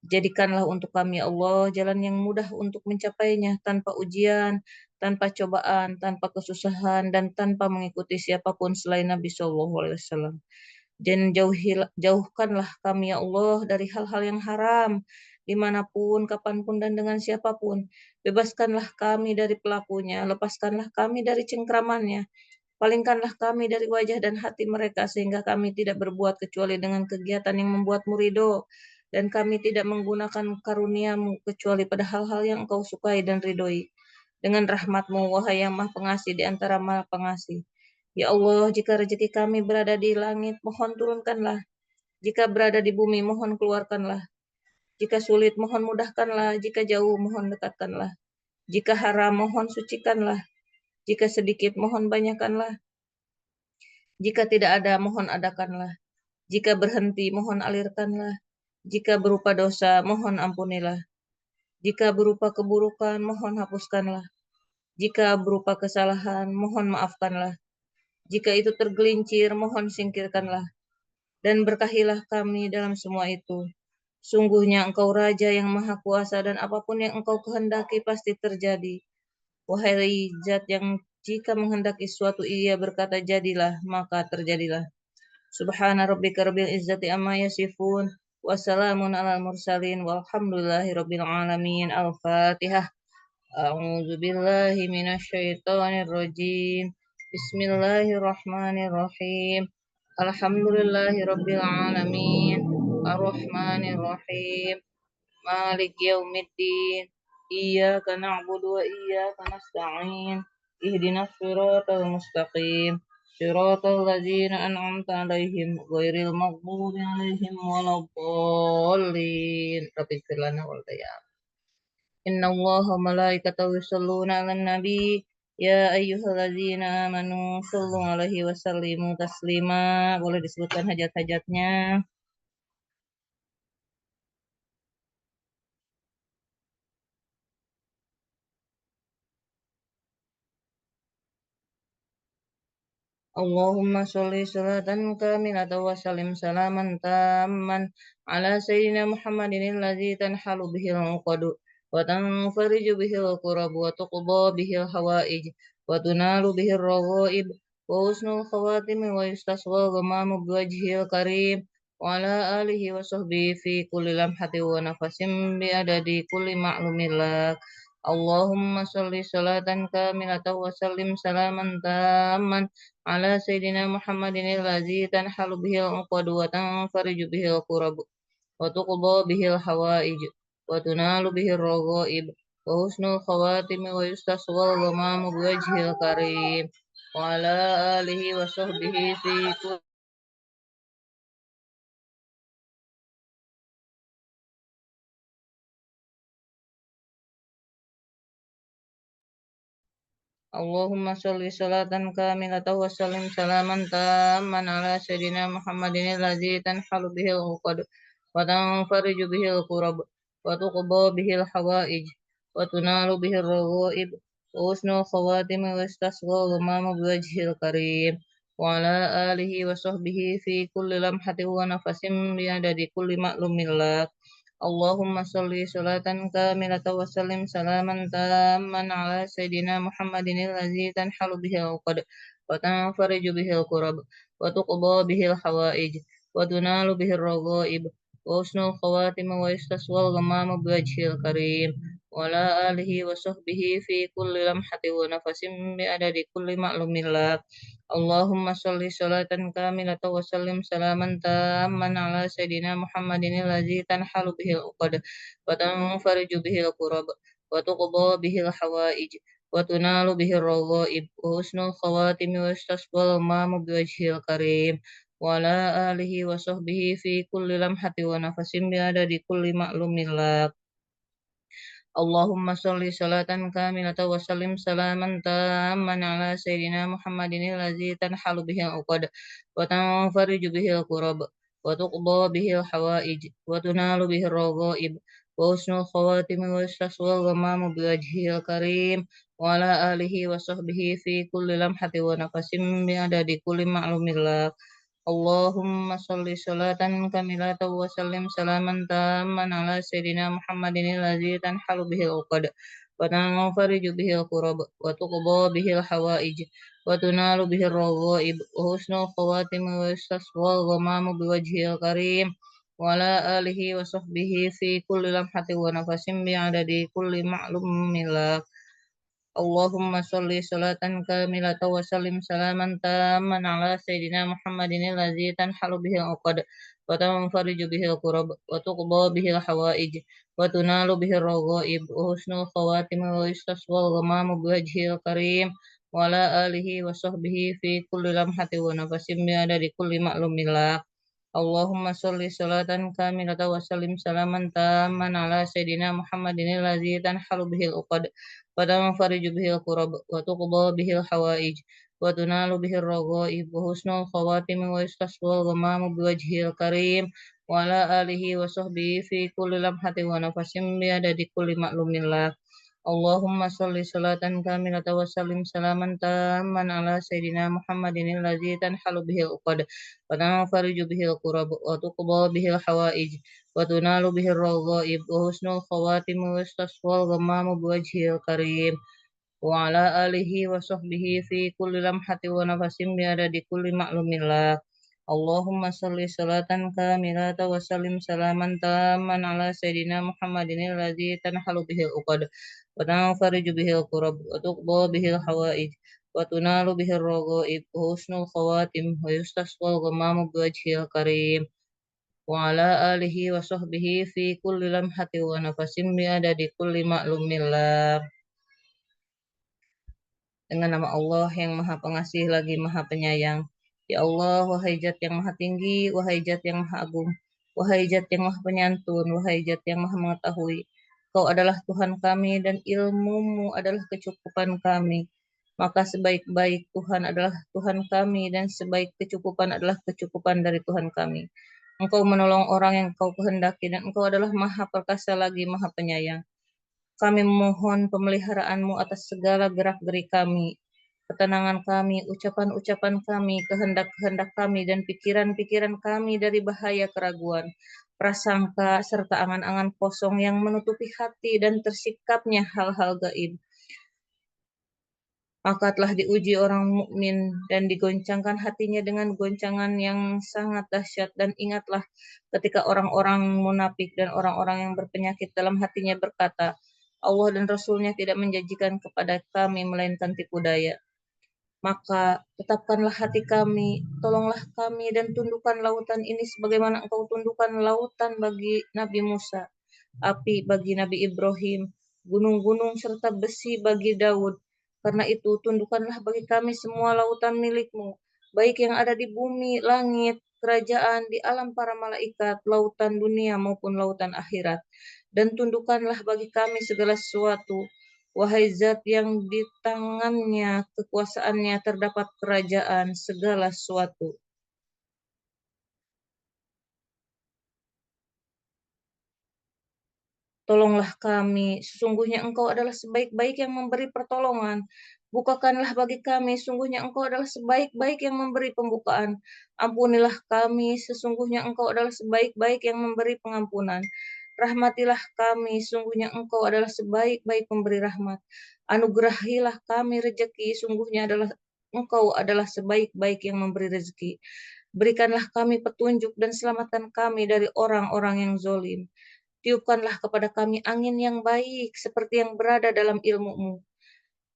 jadikanlah untuk kami, ya Allah, jalan yang mudah untuk mencapainya, tanpa ujian, tanpa cobaan, tanpa kesusahan, dan tanpa mengikuti siapapun selain Nabi Shallallahu Alaihi Wasallam. Dan jauhkanlah kami, ya Allah, dari hal-hal yang haram, dimanapun, kapanpun, dan dengan siapapun. Bebaskanlah kami dari pelakunya, lepaskanlah kami dari cengkramannya, palingkanlah kami dari wajah dan hati mereka, sehingga kami tidak berbuat kecuali dengan kegiatan yang membuatmu ridho, dan kami tidak menggunakan karuniamu kecuali pada hal-hal yang Engkau sukai dan ridhoi. Dengan rahmatmu, wahai yang maha pengasih di antara maha pengasih. Ya Allah, jika rezeki kami berada di langit, mohon turunkanlah. Jika berada di bumi, mohon keluarkanlah. Jika sulit, mohon mudahkanlah. Jika jauh, mohon dekatkanlah. Jika haram, mohon sucikanlah. Jika sedikit, mohon banyakkanlah. Jika tidak ada, mohon adakanlah. Jika berhenti, mohon alirkanlah. Jika berupa dosa, mohon ampunilah. Jika berupa keburukan, mohon hapuskanlah. Jika berupa kesalahan, mohon maafkanlah. Jika itu tergelincir, mohon singkirkanlah. Dan berkahilah kami dalam semua itu. Sungguhnya Engkau Raja yang Maha Kuasa, dan apapun yang Engkau kehendaki pasti terjadi. Wahai Zat yang jika menghendaki suatu ia berkata jadilah, maka terjadilah. Subhana rabbika rabbil izzati amma yasifun, wassalamun alal mursalin, walhamdulillahi rabbil alamin. Al-Fatihah. A'udzu billahi minasyaitonir rajim. Bismillahirrahmanirrahim. Alhamdulillahi rabbil alamin. Ar-Rahmanir Rahim. Malik yaumiddin. Iyyaka na'budu wa iyyaka nasta'in. Ihdinas siratal mustaqim. Siratal ladzina an'amta 'alaihim ghairil maghdubi 'alaihim waladdallin. Rabbil ighfir lana wal Inna Allah wa malaikatahu yusholluna 'alan nabi. Ya ayyuhalladzina amanu shollu 'alaihi wa sallimu taslima. Boleh disebutkan hajat-hajatnya. Allahumma sholli sholatan kamilatan wa sallim salaman tamman ala sayyidina Muhammadin alladzi tanhalu bihil uqadu wa tanfariju bihil qurab wa tuqda bihil hawaij wa tunalu bihil raghaib wa husnul khawatimi wa yustaswa ghamamu biwajhil karim wa ala alihi wa sahbihi fi kulli lamhati wa nafasim bi adadi kulli ma'lumillah. Allahumma sholli sholatan kamilatan wa sallim salaman tamman ala sayyidina Muhammadin alladzi tanhalu bihil uqadu wa tanfariju bihil qurab wa tuqda bihil hawaij wa tunalu bihil raghaib wa husnul khawatimi wa yustaswal ghamamu biwajhil karim wa ala alihi wa sahbihi fi kulli. Allahumma sholli sholatan kamilatan wa sallim salaman tamman ala sayyidina Muhammadin alladzi tanhalu bihil uqad wa tanfariju bihil qurab wa tuqda bihil hawaij wa tunalu bihil raghaib wa husnul khawatimi wa istasqa ghamamu biwajhil karim wa ala alihi wa sahbihi fi kulli lamhatin wa nafasim bi adadi kulli ma'lumillah. Allahumma sholli sholatan kamilatan wa sallim salaman tamman ala sayyidina Muhammadin alladzi tanhalu bihil uqad wa tanfariju bihil qurab wa tuqda bihil hawaij wa tunalu bihil raghaib وحسن الخواتم ويستسوى الغمام بوجهه الكريم وعلى آله وصحبه في كل لمحة ونفس بعدد كل معلوم لك اللهم صل صلاة كاملة وسلم سلاما تاما على سيدنا محمد الذي تنحل به العقد وتنفرج به الكرب وتقضى به الحوائج وتنال به الرغائب وحسن الخواتم ويستسقى الغمام بوجهه الكريم وعلى آله وصحبه في كل لمحة ونفس بعدد كل معلوم لك اللهم صل صلاة كاملة وسلم سلاما تاما على سيدنا محمد الذي تنحل به العقد وتنفرج به الكرب وتقضى به الحوائج وتنال به الرغائب وحسن الخواتم ويستسقى الغمام بوجهه الكريم وعلى آله وصحبه في كل لمحة ونفس بعدد كل معلوم لك اللهم صل صلاة كاملة وسلم سلاما تاما على سيدنا محمد الذي تنحل به العقد وتنفرج به الكرب وتقضى به الحوائج وتنال به الرغائب وحسن الخواتم ويستسقى الغمام بوجهه الكريم وعلى آله وصحبه في كل لمحة ونفس بعدد كل معلوم لك اللهم صل صلاة كاملة وسلم سلاما تاما على سيدنا محمد الذي تنحل به العقد وتنفرج به الكرب وتقضى به الحوائج وتنال به الرغائب وحسن الخواتم ويستسقى الغمام بوجهه الكريم وعلى آله وصحبه في كل لمحة ونفس بعدد كل معلوم لك اللهم صل صلاة كاملة وسلم سلاما تاما على سيدنا محمد الذي تنحل به العقد وتنفرج به الكرب وتقضى به الحوائج وتنال به الرغائب وحسن الخواتم ويستسقى الغمام بوجهه الكريم وعلى آله وصحبه في كل لمحة ونفس بعدد كل معلوم لك اللهم صل صلاة كاملة وسلم سلاما تاما على سيدنا محمد الذي تنحل به العقد وتنفرج به الكرب وتقضى به الحوائج وتنال به الرغائب وحسن الخواتم ويستسقى الغمام بوجهه الكريم وعلى آله وصحبه في كل لمحة ونفس بعدد كل معلوم لك اللهم صل صلاة كاملة وسلم سلاما تاما على سيدنا محمد الذي تنحل به العقد وتنفرج به الكرب وتقضى به الحوائج وتنال به الرغائب وحسن الخواتم ويستسقى الغمام بوجهه الكريم وعلى آله وصحبه في كل لمحة ونفس بعدد كل معلوم لك Dengan nama Allah yang Maha Pengasih lagi Maha Penyayang. Ya Allah, wahai Zat yang Maha Tinggi, wahai Zat yang Maha Agung, wahai Zat yang Maha Penyantun, wahai Zat yang Maha Mengetahui. Kau adalah Tuhan kami dan ilmu-Mu adalah kecukupan kami. Maka sebaik-baik Tuhan adalah Tuhan kami dan sebaik kecukupan adalah kecukupan dari Tuhan kami. Engkau menolong orang yang Kau kehendaki dan Engkau adalah Maha Perkasa lagi Maha Penyayang. Kami memohon pemeliharaan-Mu atas segala gerak-gerik kami, ketenangan kami, ucapan-ucapan kami, kehendak-kehendak kami, dan pikiran-pikiran kami dari bahaya keraguan, prasangka, serta angan-angan kosong yang menutupi hati dan tersikapnya hal-hal gaib. Maka telah diuji orang mukmin dan digoncangkan hatinya dengan goncangan yang sangat dahsyat. Dan ingatlah ketika orang-orang munafik dan orang-orang yang berpenyakit dalam hatinya berkata, Allah dan Rasul-Nya tidak menjanjikan kepada kami melainkan tipu daya. Maka tetapkanlah hati kami, tolonglah kami dan tundukkan lautan ini sebagaimana Engkau tundukkan lautan bagi Nabi Musa, api bagi Nabi Ibrahim, gunung-gunung serta besi bagi Daud. Karena itu tundukkanlah bagi kami semua lautan milik-Mu, baik yang ada di bumi, langit, kerajaan, di alam para malaikat, lautan dunia maupun lautan akhirat. Dan tundukkanlah bagi kami segala sesuatu, wahai Zat yang di tangannya kekuasaannya terdapat kerajaan segala sesuatu. Tolonglah kami, sesungguhnya Engkau adalah sebaik-baik yang memberi pertolongan. Bukakanlah bagi kami, sesungguhnya Engkau adalah sebaik-baik yang memberi pembukaan. Ampunilah kami, sesungguhnya Engkau adalah sebaik-baik yang memberi pengampunan. Rahmatilah kami, sesungguhnya Engkau adalah sebaik-baik pemberi rahmat. Anugerahilah kami rezeki, sungguhnya Engkau adalah sebaik-baik yang memberi rezeki. Berikanlah kami petunjuk dan selamatkan kami dari orang-orang yang zolim. Tiupkanlah kepada kami angin yang baik seperti yang berada dalam ilmu-Mu.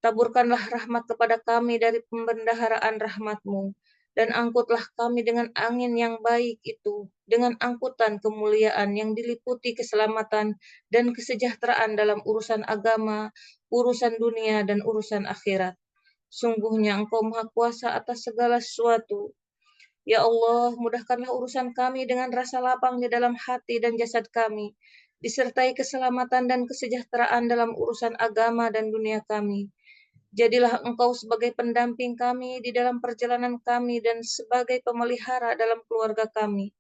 Taburkanlah rahmat kepada kami dari pembendaharaan rahmat-Mu, dan angkutlah kami dengan angin yang baik itu, dengan angkutan kemuliaan yang diliputi keselamatan dan kesejahteraan dalam urusan agama, urusan dunia, dan urusan akhirat. Sungguhnya Engkau Maha Kuasa atas segala sesuatu. Ya Allah, mudahkanlah urusan kami dengan rasa lapang di dalam hati dan jasad kami, disertai keselamatan dan kesejahteraan dalam urusan agama dan dunia kami. Jadilah Engkau sebagai pendamping kami di dalam perjalanan kami dan sebagai pemelihara dalam keluarga kami.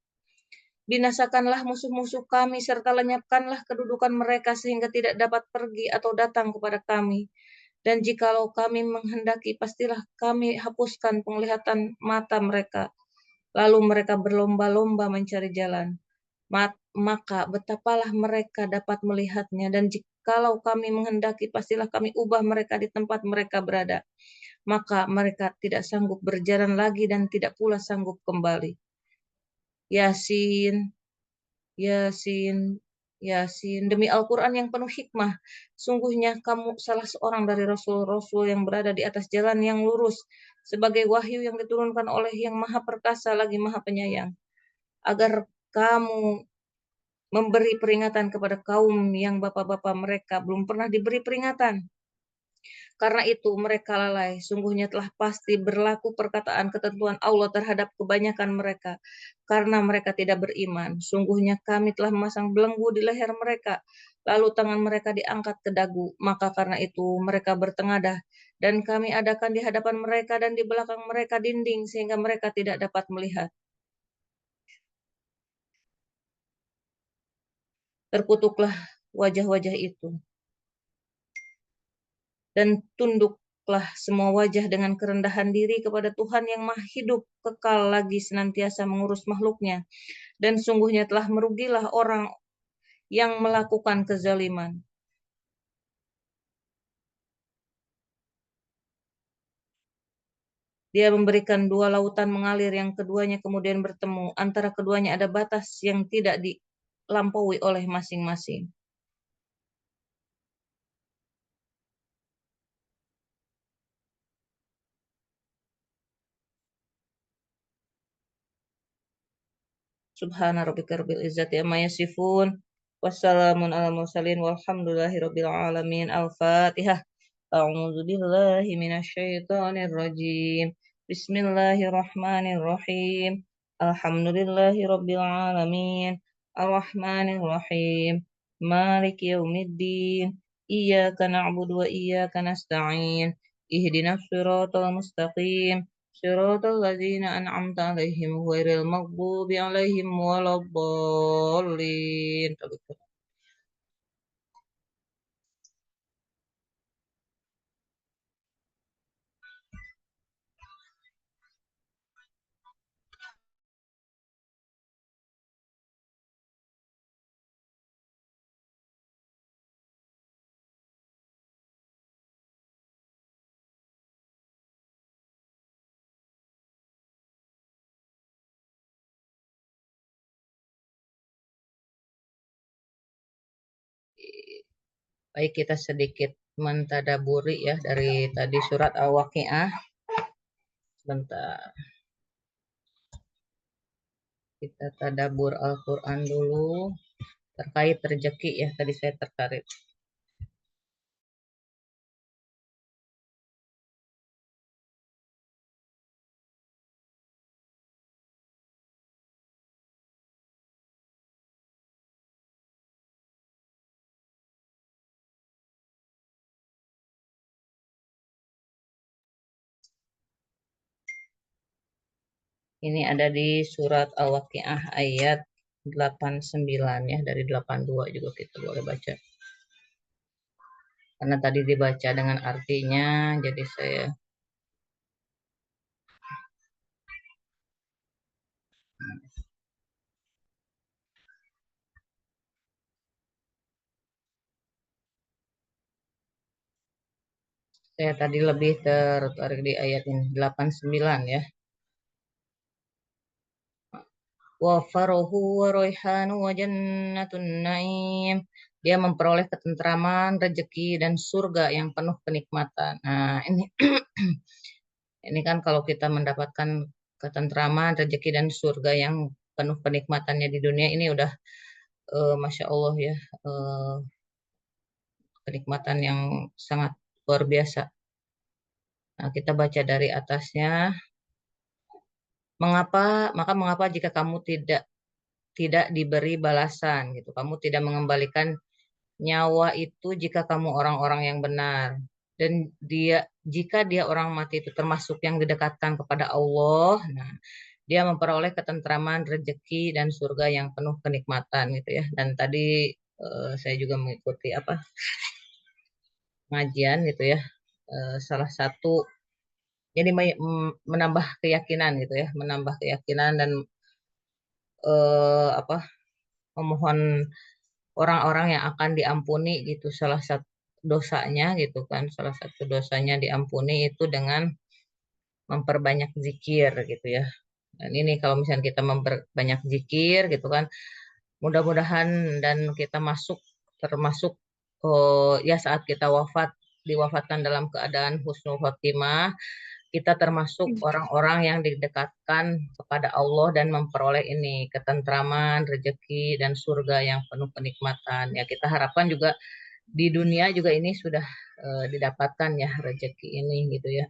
Binasakanlah musuh-musuh kami serta lenyapkanlah kedudukan mereka sehingga tidak dapat pergi atau datang kepada kami. Dan jikalau kami menghendaki, pastilah kami hapuskan penglihatan mata mereka. Lalu mereka berlomba-lomba mencari jalan. Maka betapalah mereka dapat melihatnya, dan jikalau kami menghendaki, pastilah kami ubah mereka di tempat mereka berada. Maka mereka tidak sanggup berjalan lagi dan tidak pula sanggup kembali. Yasin, Yasin, Yasin. Demi Al-Quran yang penuh hikmah, sungguhnya kamu salah seorang dari Rasul-Rasul yang berada di atas jalan yang lurus, sebagai wahyu yang diturunkan oleh yang Maha Perkasa lagi Maha Penyayang, agar kamu memberi peringatan kepada kaum yang bapak-bapak mereka belum pernah diberi peringatan. Karena itu mereka lalai. Sungguhnya telah pasti berlaku perkataan ketentuan Allah terhadap kebanyakan mereka, karena mereka tidak beriman. Sungguhnya kami telah memasang belenggu di leher mereka, lalu tangan mereka diangkat ke dagu. Maka karena itu mereka bertengadah, dan kami adakan di hadapan mereka dan di belakang mereka dinding, sehingga mereka tidak dapat melihat. Terkutuklah wajah-wajah itu, dan tunduklah semua wajah dengan kerendahan diri kepada Tuhan yang Maha Hidup, kekal lagi senantiasa mengurus makhluknya. Dan sungguhnya telah merugilah orang yang melakukan kezaliman. Dia memberikan dua lautan mengalir yang keduanya kemudian bertemu. Antara keduanya ada batas yang tidak dilampaui oleh masing-masing. Subhana rabbika rabbil izzati amma yasifun. Wassalamun ala mursalin walhamdulillahi rabbil alamin. Al-Fatihah. A'udzu billahi minasyaitonir rajim. Bismillahirrahmanirrahim. Alhamdulillahi rabbil alamin. Arrahmanir rahim. Maliki yaumiddin. Iyyaka na'budu wa iyyaka nasta'in. Ihdinas siratal mustaqim. Siratal ladzina an'amta 'alaihim ghairil maghdubi 'alaihim waladdallin. Baik, kita sedikit mentadaburi ya dari tadi surat Al-Waqiah. Sebentar. Kita tadabur Al-Quran dulu terkait rezeki ya. Tadi saya tertarik. Ini ada di surat Al-Waqiah ayat 89 ya. Dari 82 juga kita boleh baca. Karena tadi dibaca dengan artinya, jadi saya tadi lebih tertarik di ayat ini 89 ya. wa faruhu wa raihanu wa jannatun naim. Dia memperoleh ketentraman, rezeki dan surga yang penuh kenikmatan. Nah, ini ini kan kalau kita mendapatkan ketentraman, rezeki dan surga yang penuh kenikmatannya di dunia ini udah Masya Allah ya, kenikmatan yang sangat luar biasa. Nah, kita baca dari atasnya. Mengapa jika kamu tidak diberi balasan gitu. Kamu tidak mengembalikan nyawa itu jika kamu orang-orang yang benar. Dan jika dia orang mati itu termasuk yang didekatkan kepada Allah, nah, dia memperoleh ketentraman, rezeki dan surga yang penuh kenikmatan gitu ya. Dan tadi saya juga mengikuti pengajian gitu ya. Salah satu jadi menambah keyakinan gitu ya, menambah keyakinan dan memohon orang-orang yang akan diampuni gitu salah satu dosanya gitu kan, salah satu dosanya diampuni itu dengan memperbanyak zikir gitu ya. Dan ini kalau misalnya kita memperbanyak zikir gitu kan, mudah-mudahan dan kita termasuk ya saat kita diwafatkan dalam keadaan husnul khotimah, kita termasuk orang-orang yang didekatkan kepada Allah dan memperoleh ini ketentraman, rezeki dan surga yang penuh kenikmatan. Ya kita harapkan juga di dunia juga ini sudah didapatkan ya rezeki ini gitu ya.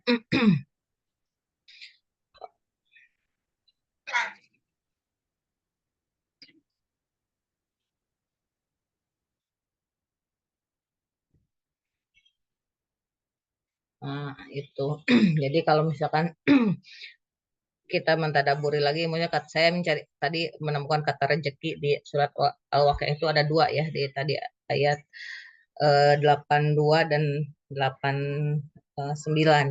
Nah, itu. Jadi kalau misalkan kita mentadaburi lagi, maksudnya saya mencari tadi menemukan kata rezeki di surat Al-Waqiah itu ada dua ya, di tadi ayat 82 dan 89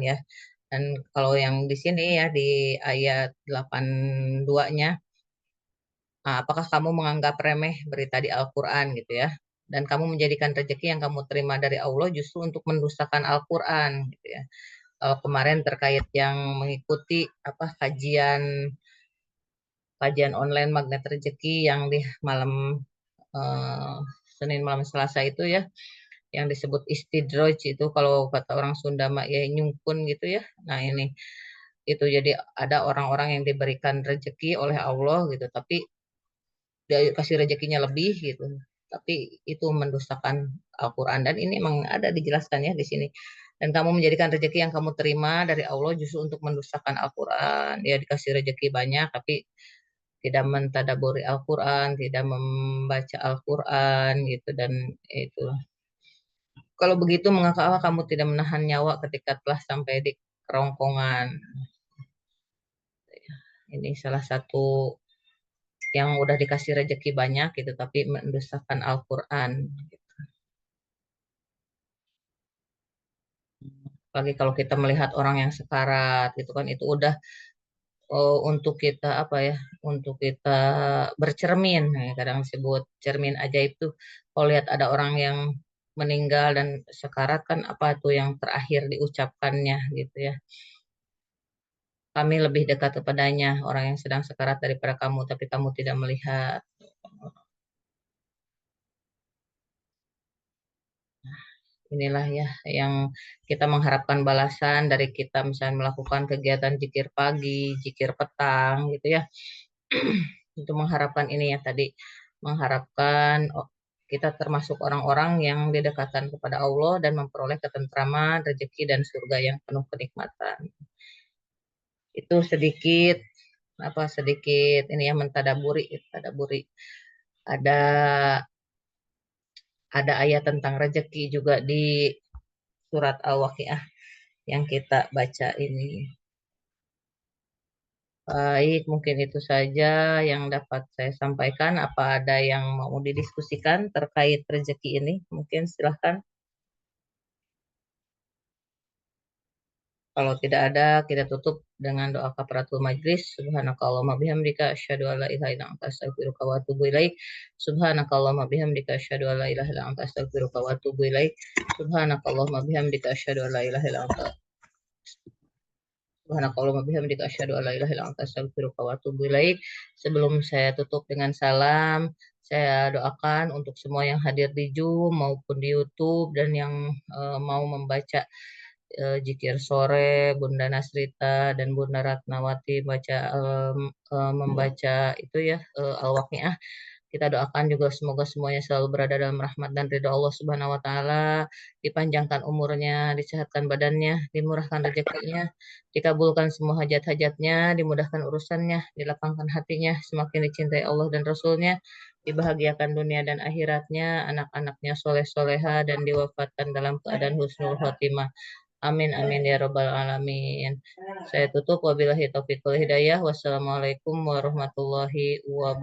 ya. Dan kalau yang di sini ya di ayat 82-nya, apakah kamu menganggap remeh berita di Al-Quran gitu ya? Dan kamu menjadikan rezeki yang kamu terima dari Allah justru untuk mendustakan Al-Quran gitu ya. Kalau kemarin terkait yang mengikuti kajian online Magnet Rezeki yang di malam eh, Senin malam Selasa itu ya, yang disebut istidroj itu kalau kata orang Sunda mah ya nyungkun gitu ya. Nah ini itu jadi ada orang-orang yang diberikan rezeki oleh Allah gitu, tapi dia kasih rezekinya lebih gitu. Tapi itu mendustakan Al-Quran dan ini memang ada dijelaskan ya di sini. Dan kamu menjadikan rezeki yang kamu terima dari Allah justru untuk mendustakan Al-Quran. Ya dikasih rezeki banyak tapi tidak mentadaburi Al-Quran, tidak membaca Al-Quran gitu dan itu. Kalau begitu mengapa kamu tidak menahan nyawa ketika telah sampai di kerongkongan? Ini salah satu yang udah dikasih rezeki banyak gitu tapi mendustakan Al-Quran. Apalagi kalau kita melihat orang yang sekarat gitu kan itu udah untuk kita untuk kita bercermin. Nah, kadang disebut cermin ajaib tuh kalau lihat ada orang yang meninggal dan sekarat kan apa tuh yang terakhir diucapkannya gitu ya. Kami lebih dekat kepadanya orang yang sedang sekarat daripada kamu tapi kamu tidak melihat. Inilah ya yang kita mengharapkan balasan dari kita misalnya melakukan kegiatan zikir pagi, zikir petang gitu ya. Itu mengharapkan ini ya tadi, mengharapkan kita termasuk orang-orang yang didekatkan kepada Allah dan memperoleh ketentraman, rezeki dan surga yang penuh kenikmatan. Itu sedikit ini ya mentadaburi. Ada ada ayat tentang rezeki juga di surat Al-Waqiah yang kita baca ini. Baik, mungkin itu saja yang dapat saya sampaikan. Apa ada yang mau didiskusikan terkait rezeki ini? Mungkin silahkan. Kalau tidak ada, kita tutup dengan doa kafaratul majlis. Subhanakallahumma bihamdika asyhadu an la ilaha illa anta astaghfiruka wa atubu ilaik. Subhanakallahumma bihamdika asyhadu an la ilaha illa anta astaghfiruka wa atubu ilaik. Subhanakallahumma bihamdika asyhadu an la ilaha illa anta Subhanakallahumma bihamdika asyhadu an la ilaha illa anta astaghfiruka wa atubu ilaik. Sebelum saya tutup dengan salam, saya doakan untuk semua yang hadir di Zoom maupun di YouTube dan yang mau membaca Zikir Sore, Bunda Nasrita dan Bunda Ratnawati membaca itu ya Al-Waqiah. Kita doakan juga semoga semuanya selalu berada dalam rahmat dan ridha Allah Subhanahu wa taala, dipanjangkan umurnya, disehatkan badannya, dimurahkan rezekinya, dikabulkan semua hajat-hajatnya, dimudahkan urusannya, dilapangkan hatinya, semakin dicintai Allah dan Rasulnya, dibahagiakan dunia dan akhiratnya, anak-anaknya soleh-soleha dan diwafatkan dalam keadaan husnul khotimah. Amin amin ya rabbal alamin. Saya tutup wabillahi taufiq wal hidayah. Wassalamualaikum warahmatullahi wabarakatuh.